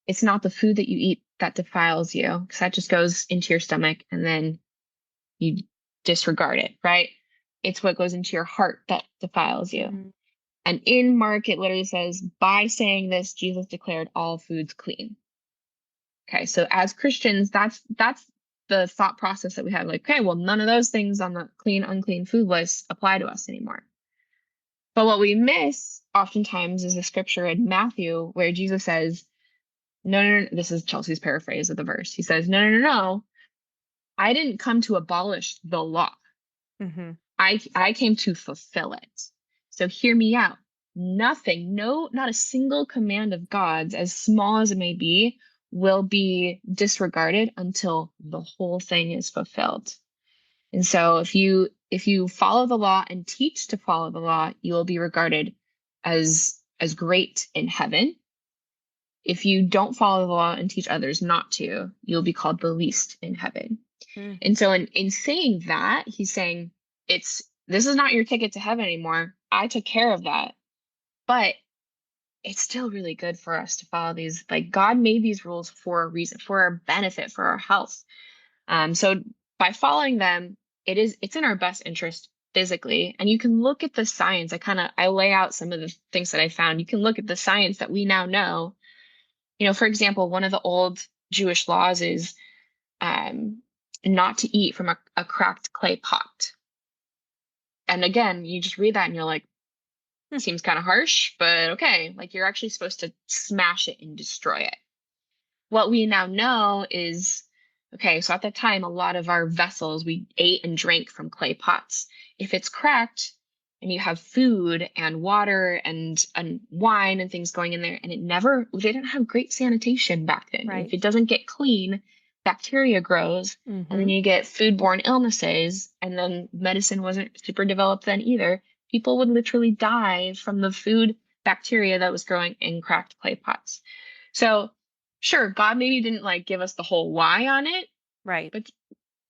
it's not the food that you eat that defiles you, because that just goes into your stomach and then you disregard it, right? It's what goes into your heart that defiles you. Mm-hmm. And in Mark, it literally says, by saying this, Jesus declared all foods clean. Okay, so as Christians, that's the thought process that we have. Like, okay, well, none of those things on the clean, unclean food list apply to us anymore. But what we miss oftentimes is the scripture in Matthew where Jesus says, no, no, no, this is Chelsea's paraphrase of the verse. He says, no, no, no, no, I didn't come to abolish the law. Mm-hmm. I came to fulfill it. So hear me out. Nothing, no, not a single command of God's, as small as it may be, will be disregarded until the whole thing is fulfilled. And so if you follow the law and teach to follow the law, you will be regarded as great in heaven. If you don't follow the law and teach others not to, you'll be called the least in heaven. Mm-hmm. And so in saying that, he's saying this is not your ticket to heaven anymore. I took care of that. But it's still really good for us to follow these. Like, God made these rules for a reason, for our benefit, for our health. So by following them, it's in our best interest physically. And you can look at the science. I lay out some of the things that I found. You can look at the science that we now know. For example, one of the old Jewish laws is not to eat from a cracked clay pot. And again, you just read that and you're like, seems kind of harsh, but okay. Like, you're actually supposed to smash it and destroy it. What we now know is, okay, so at that time, a lot of our vessels, we ate and drank from clay pots. If it's cracked and you have food and water and wine and things going in there, and they didn't have great sanitation back then. Right. If it doesn't get clean, bacteria grows, and Mm-hmm. then you get foodborne illnesses, and then medicine wasn't super developed then either. People would literally die from the food bacteria that was growing in cracked clay pots. So sure, God maybe didn't like give us the whole why on it, Right. but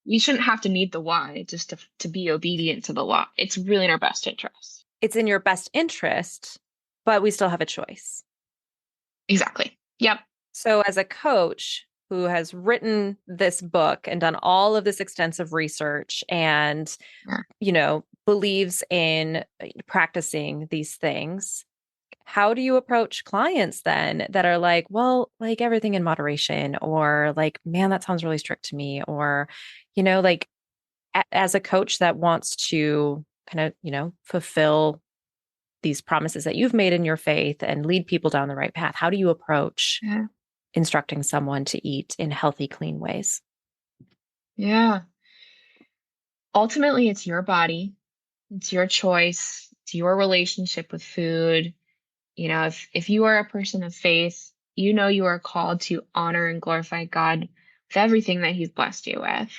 we shouldn't have to need the why just to be obedient to the law. It's really in our best interest. It's in your best interest, but we still have a choice. Exactly. Yep. So, as a coach who has written this book and done all of this extensive research and, Yeah. believes in practicing these things, how do you approach clients then that are like, well, like everything in moderation, or like, man, that sounds really strict to me, or, like as a coach that wants to kind of, fulfill these promises that you've made in your faith and lead people down the right path, how do you approach Yeah. instructing someone to eat in healthy, clean ways? Yeah. Ultimately, it's your body. It's your choice. It's your relationship with food. If you are a person of faith, you are called to honor and glorify God with everything that He's blessed you with.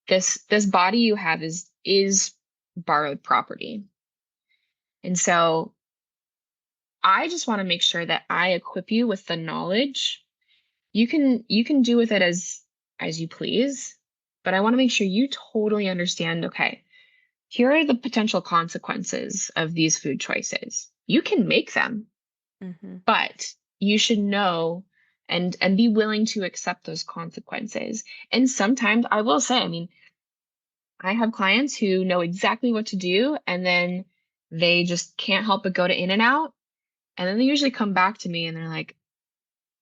This body you have is borrowed property. And so I just want to make sure that I equip you with the knowledge. You can do with it as you please, but I want to make sure you totally understand, okay, here are the potential consequences of these food choices. You can make them, Mm-hmm. but you should know and be willing to accept those consequences. And sometimes I will say, I mean, I have clients who know exactly what to do, and then they just can't help but go to In-N-Out. And then they usually come back to me and they're like,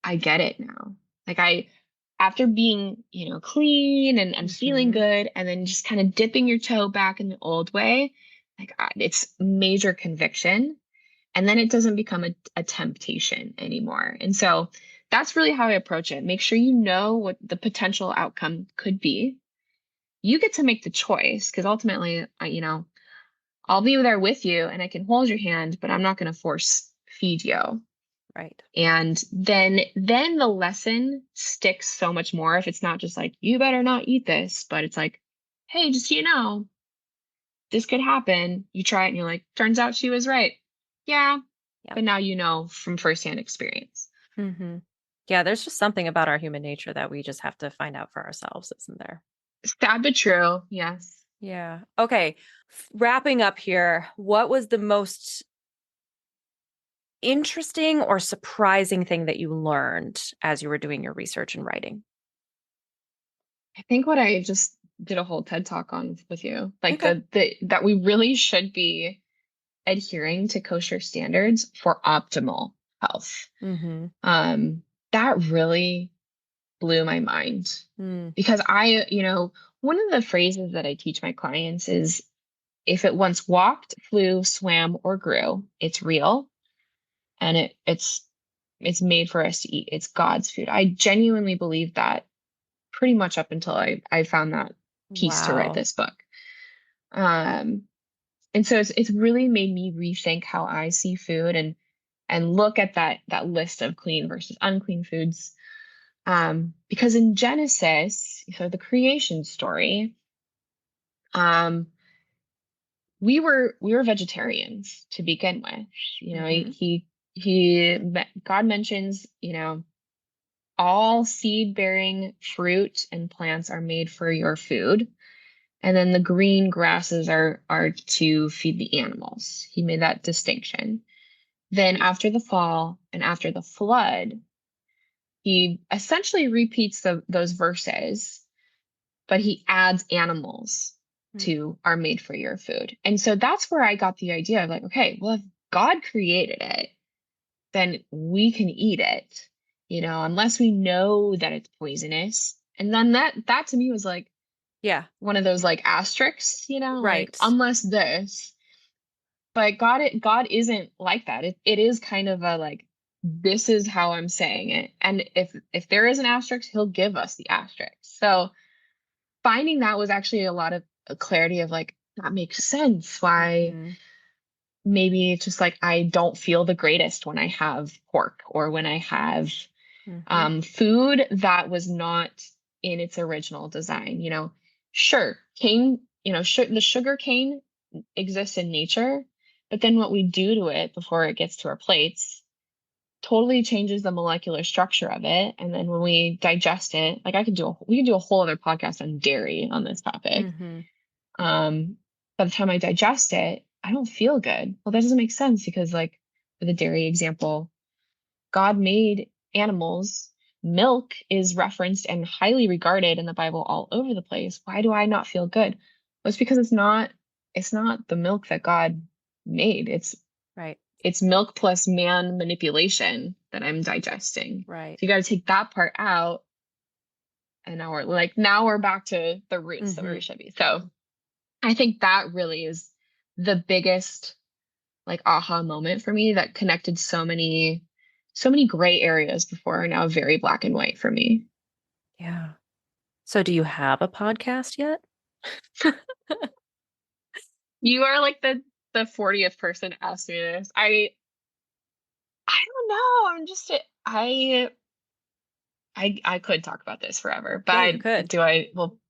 I get it now. Like, after being, clean and feeling Mm-hmm. good, and then just kind of dipping your toe back in the old way, like, it's major conviction. And then it doesn't become a temptation anymore. And so that's really how I approach it. Make sure you know what the potential outcome could be. You get to make the choice, because ultimately, I'll be there with you and I can hold your hand, but I'm not going to force feed you. Right. And then the lesson sticks so much more if it's not just like, you better not eat this, but it's like, hey, just so you know, this could happen. You try it and you're like, turns out she was right. Yeah. Yeah. But now you know from firsthand experience. Hmm. Yeah, there's just something about our human nature that we just have to find out for ourselves, isn't there? Sad but true. Yes. Yeah. Okay. Wrapping up here, what was the most interesting or surprising thing that you learned as you were doing your research and writing? I think what I just did a whole TED talk on with you, like Okay. the that we really should be adhering to kosher standards for optimal health. Mm-hmm. Um, that really blew my mind Mm. because one of the phrases that I teach my clients is if it once walked, flew, swam, or grew, it's real and it's made for us to eat. It's God's food. I genuinely believe that pretty much up until I found that piece to write Wow. this book. Um, and so it's really made me rethink how I see food and look at that list of clean versus unclean foods. Because in Genesis, so the creation story, um, we were vegetarians to begin with. You know, Mm-hmm. God mentions, all seed bearing fruit and plants are made for your food. And then the green grasses are to feed the animals. He made that distinction. Then after the fall and after the flood, he essentially repeats those verses, but he adds animals Mm. to are made for your food. And so that's where I got the idea of like, okay, well, if God created it, then we can eat it, unless we know that it's poisonous. And then that to me was like Yeah. one of those like asterisks, like Right. unless this. But God isn't like that. It is kind of a like, this is how I'm saying it. And if there is an asterisk, he'll give us the asterisk. So finding that was actually a lot of clarity of like, that makes sense. Why Mm-hmm. maybe it's just like I don't feel the greatest when I have pork or when I have Mm-hmm. food that was not in its original design. Sure, the sugar cane exists in nature, but then what we do to it before it gets to our plates totally changes the molecular structure of it. And then when we digest it, like we could do a whole other podcast on dairy on this topic. Mm-hmm. Um, by the time I digest it, I don't feel good. Well, that doesn't make sense because, like, for the dairy example, God made animals. Milk is referenced and highly regarded in the Bible all over the place. Why do I not feel good? Well, it's because it's not the milk that God made. Right. It's milk plus man manipulation that I'm digesting. Right. So you got to take that part out, and now we're back to the roots that Mm-hmm. we should be. So I think that really is the biggest like aha moment for me that connected so many gray areas before are now very black and white for me. Yeah. So do you have a podcast yet? You are like the 40th person to ask me this. I don't know. I could talk about this forever, but Yeah, you could.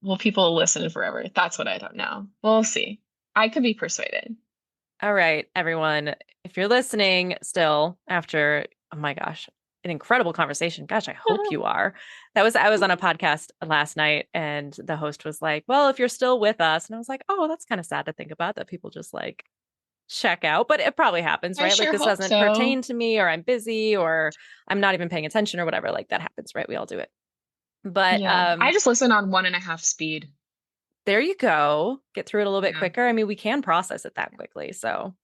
will people listen forever? That's what I don't know. We'll see. I could be persuaded. All right, everyone. If you're listening still after, oh my gosh, an incredible conversation. Gosh, I hope you are. I was on a podcast last night and the host was like, well, if you're still with us. And I was like, oh, that's kind of sad to think about that people just like check out, but it probably happens, I right? Like sure this hope doesn't so. pertain to me or I'm busy or I'm not even paying attention or whatever. Like that happens, right? We all do it. But Yeah. I just listen on 1.5 speed. there you go. Get through it a little bit Yeah. quicker. I mean, we can process it that quickly. So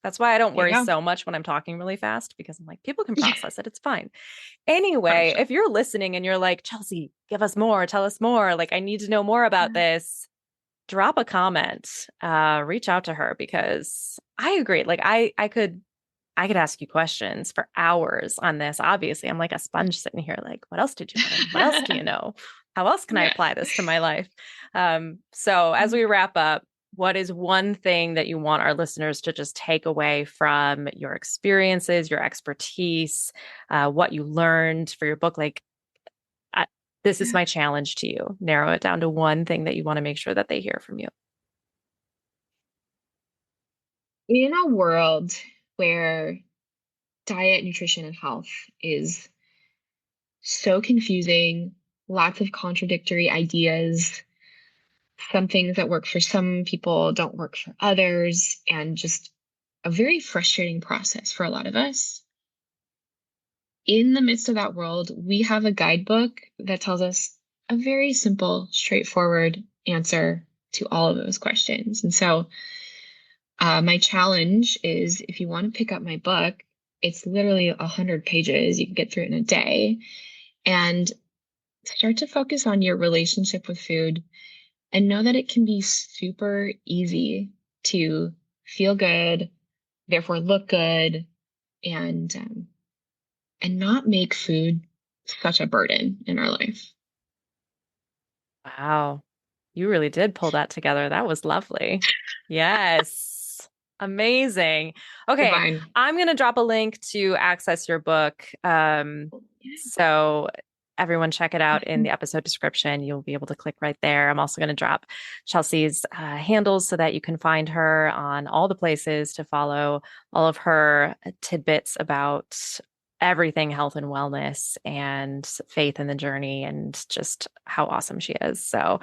that's why I don't There worry you go. so much when I'm talking really fast because I'm like, people can Yeah. process it. It's fine. Anyway, 100%. if you're listening and you're like, Chelsea, give us more, tell us more. Like, I need to know more about this. Drop a comment, reach out to her because I agree. Like, I could ask you questions for hours on this. Obviously, I'm like a sponge sitting here, like, what else did you learn? What else do you know? How else can I Yeah. apply this to my life? So as we wrap up, What is one thing that you want our listeners to just take away from your experiences, your expertise, what you learned for your book? Like, I, this is my challenge to you. Narrow it down to one thing that you want to make sure that they hear from you. In a world where diet, nutrition, and health is so confusing, lots of contradictory ideas, some things that work for some people don't work for others, and just a very frustrating process for a lot of us. In the midst of that world, we have a guidebook that tells us a very simple, straightforward answer to all of those questions. And so, my challenge is if you want to pick up my book, it's literally 100 pages. You can get through it in a day and start to focus on your relationship with food and know that it can be super easy to feel good, therefore look good, and and not make food such a burden in our life. Wow. You really did pull that together. That was lovely. Yes. Amazing. Okay. Divine. I'm going to drop a link to access your book. So everyone check it out in the episode description. You'll be able to click right there. I'm also going to drop Chelsea's handles so that you can find her on all the places to follow all of her tidbits about everything health and wellness and faith in the journey and just how awesome she is. So,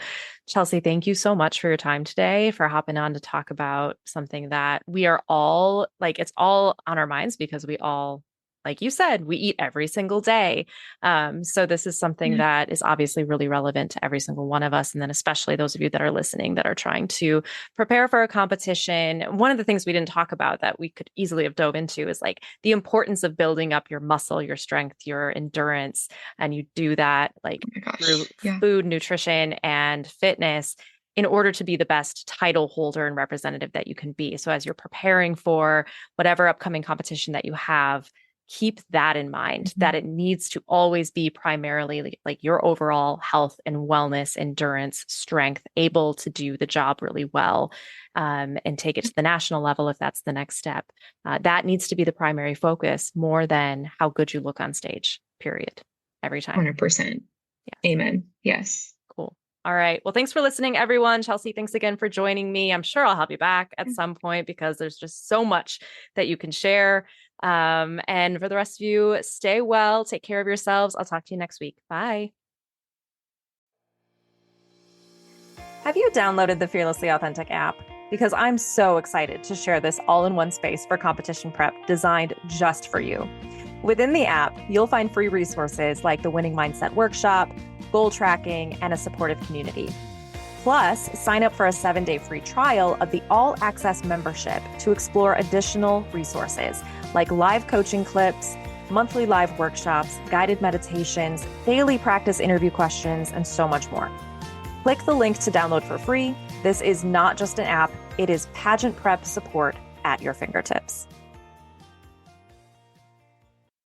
Chelsea, thank you so much for your time today, for hopping on to talk about something that we are all like, it's all on our minds because we all, like you said, we eat every single day. So this is something Yeah, that is obviously really relevant to every single one of us. And then especially those of you that are listening that are trying to prepare for a competition. One of the things we didn't talk about that we could easily have dove into is like the importance of building up your muscle, your strength, your endurance. And you do that like oh my through gosh. Yeah. food, nutrition, and fitness in order to be the best title holder and representative that you can be. So as you're preparing for whatever upcoming competition that you have, keep that in mind, Mhm. that it needs to always be primarily like your overall health and wellness, endurance, strength, able to do the job really well, and take it to the national level if that's the next step. That needs to be the primary focus more than how good you look on stage, period, every time. 100%. Yes. Amen. Yes. Cool. All right. Well, thanks for listening, everyone. Chelsea, thanks again for joining me. I'm sure I'll have you back at some point because there's just so much that you can share. And for the rest of you, stay well, take care of yourselves. I'll talk to you next week. Bye. Have you downloaded the Fearlessly Authentic app? Because I'm so excited to share this all in one space for competition prep designed just for you. Within the app, you'll find free resources like the Winning Mindset Workshop, goal tracking, and a supportive community. Plus, sign up for a 7-day free trial of the All Access membership to explore additional resources like live coaching clips, monthly live workshops, guided meditations, daily practice interview questions, and so much more. Click the link to download for free. This is not just an app, it is pageant prep support at your fingertips.